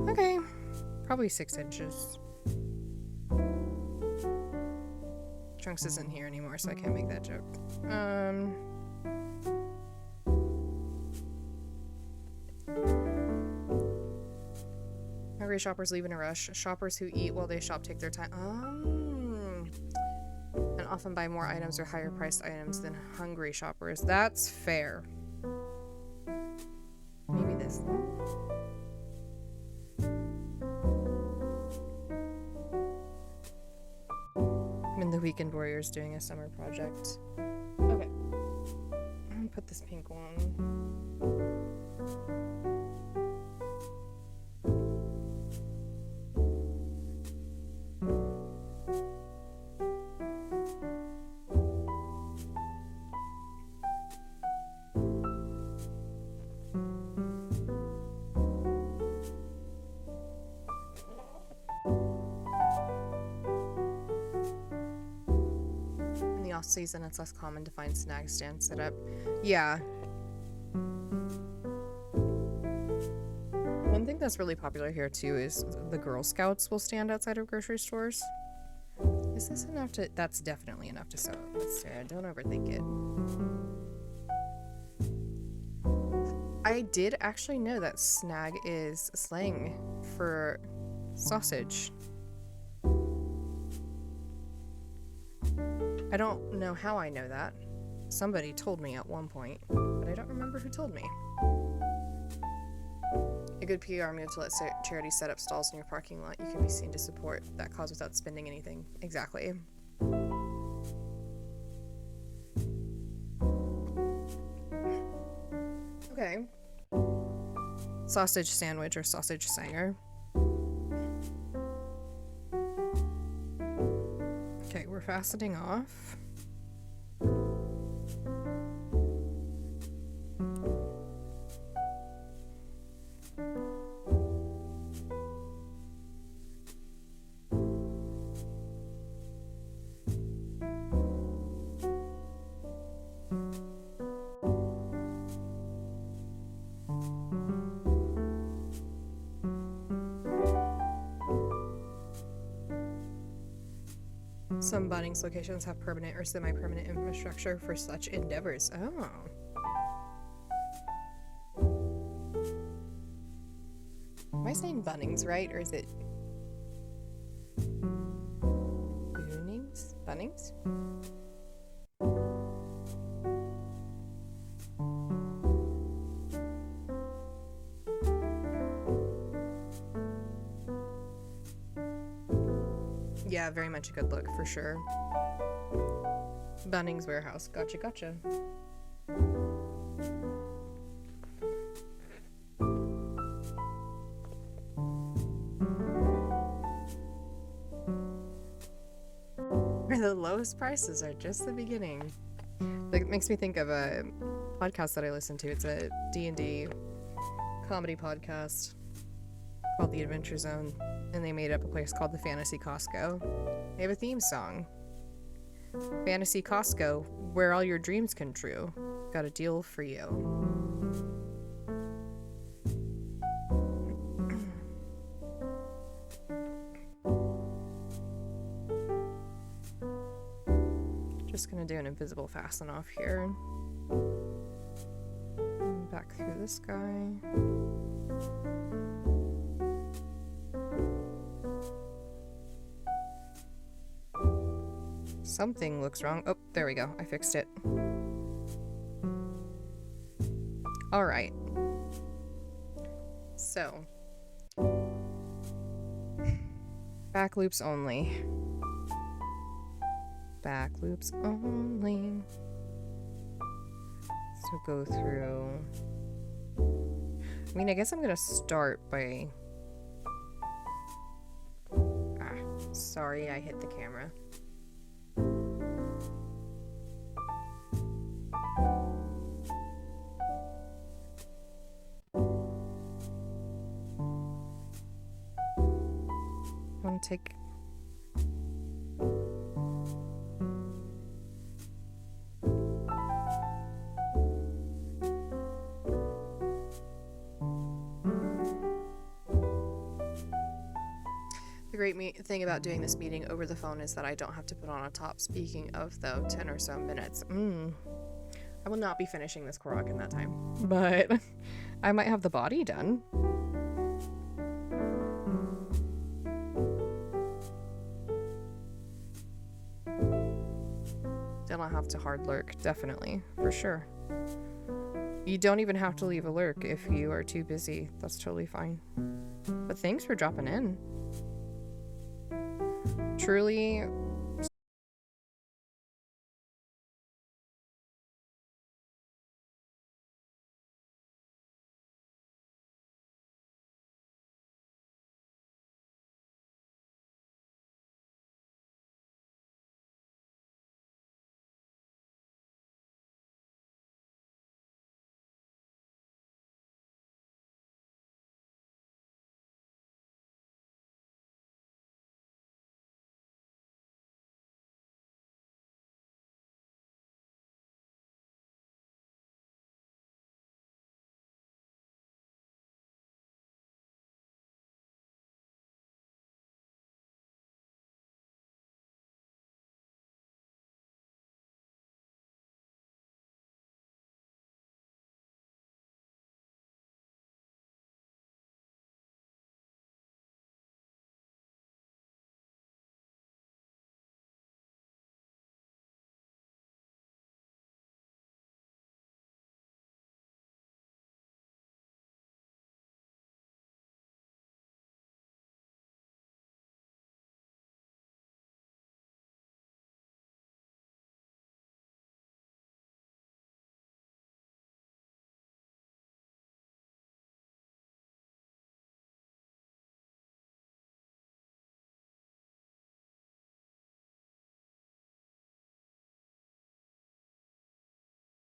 Okay, probably 6 inches. Trunks isn't here anymore, so I can't make that joke. Hungry shoppers leave in a rush. Shoppers who eat while they shop take their time. And often buy more items or higher priced items than hungry shoppers. That's fair. Maybe this one. I'm in the Weekend Warriors doing a summer project. Okay. I'm gonna put this pink one. Season, it's less common to find snag stands set up. Yeah. One thing that's really popular here too is the Girl Scouts will stand outside of grocery stores. Is this enough to... That's definitely enough to sew. But Sarah, don't overthink it. I did actually know that snag is slang for sausage. I don't know how I know that. Somebody told me at one point, but I don't remember who told me. A good PR move to let charities set up stalls in your parking lot. You can be seen to support that cause without spending anything. Exactly. Okay. Sausage sandwich or sausage sanger. Okay, we're fastening off. Some Bunnings locations have permanent or semi-permanent infrastructure for such endeavors. Oh. Am I saying Bunnings right, or is it Bunnings? Bunnings? Yeah, very much a good look, for sure. Bunnings Warehouse. Gotcha, gotcha. Where the lowest prices are just the beginning. Like, it makes me think of a podcast that I listen to. It's a D&D comedy podcast called The Adventure Zone, and they made up a place called the Fantasy Costco. They have a theme song. Fantasy Costco, where all your dreams come true. Got a deal for you. Just gonna do an invisible fasten off here. Back through this guy. Something looks wrong. Oh, there we go. I fixed it. All right. So, back loops only. Back loops only. So go through. I mean, I guess I'm gonna start by. Sorry, I hit the camera. I want to take. The great thing about doing this meeting over the phone is that I don't have to put on a top. Speaking of, though, 10 or so minutes. I will not be finishing this Korok in that time. But I might have the body done. Then I'll have to hard lurk, definitely, for sure. You don't even have to leave a lurk if you are too busy. That's totally fine. But thanks for dropping in. Truly,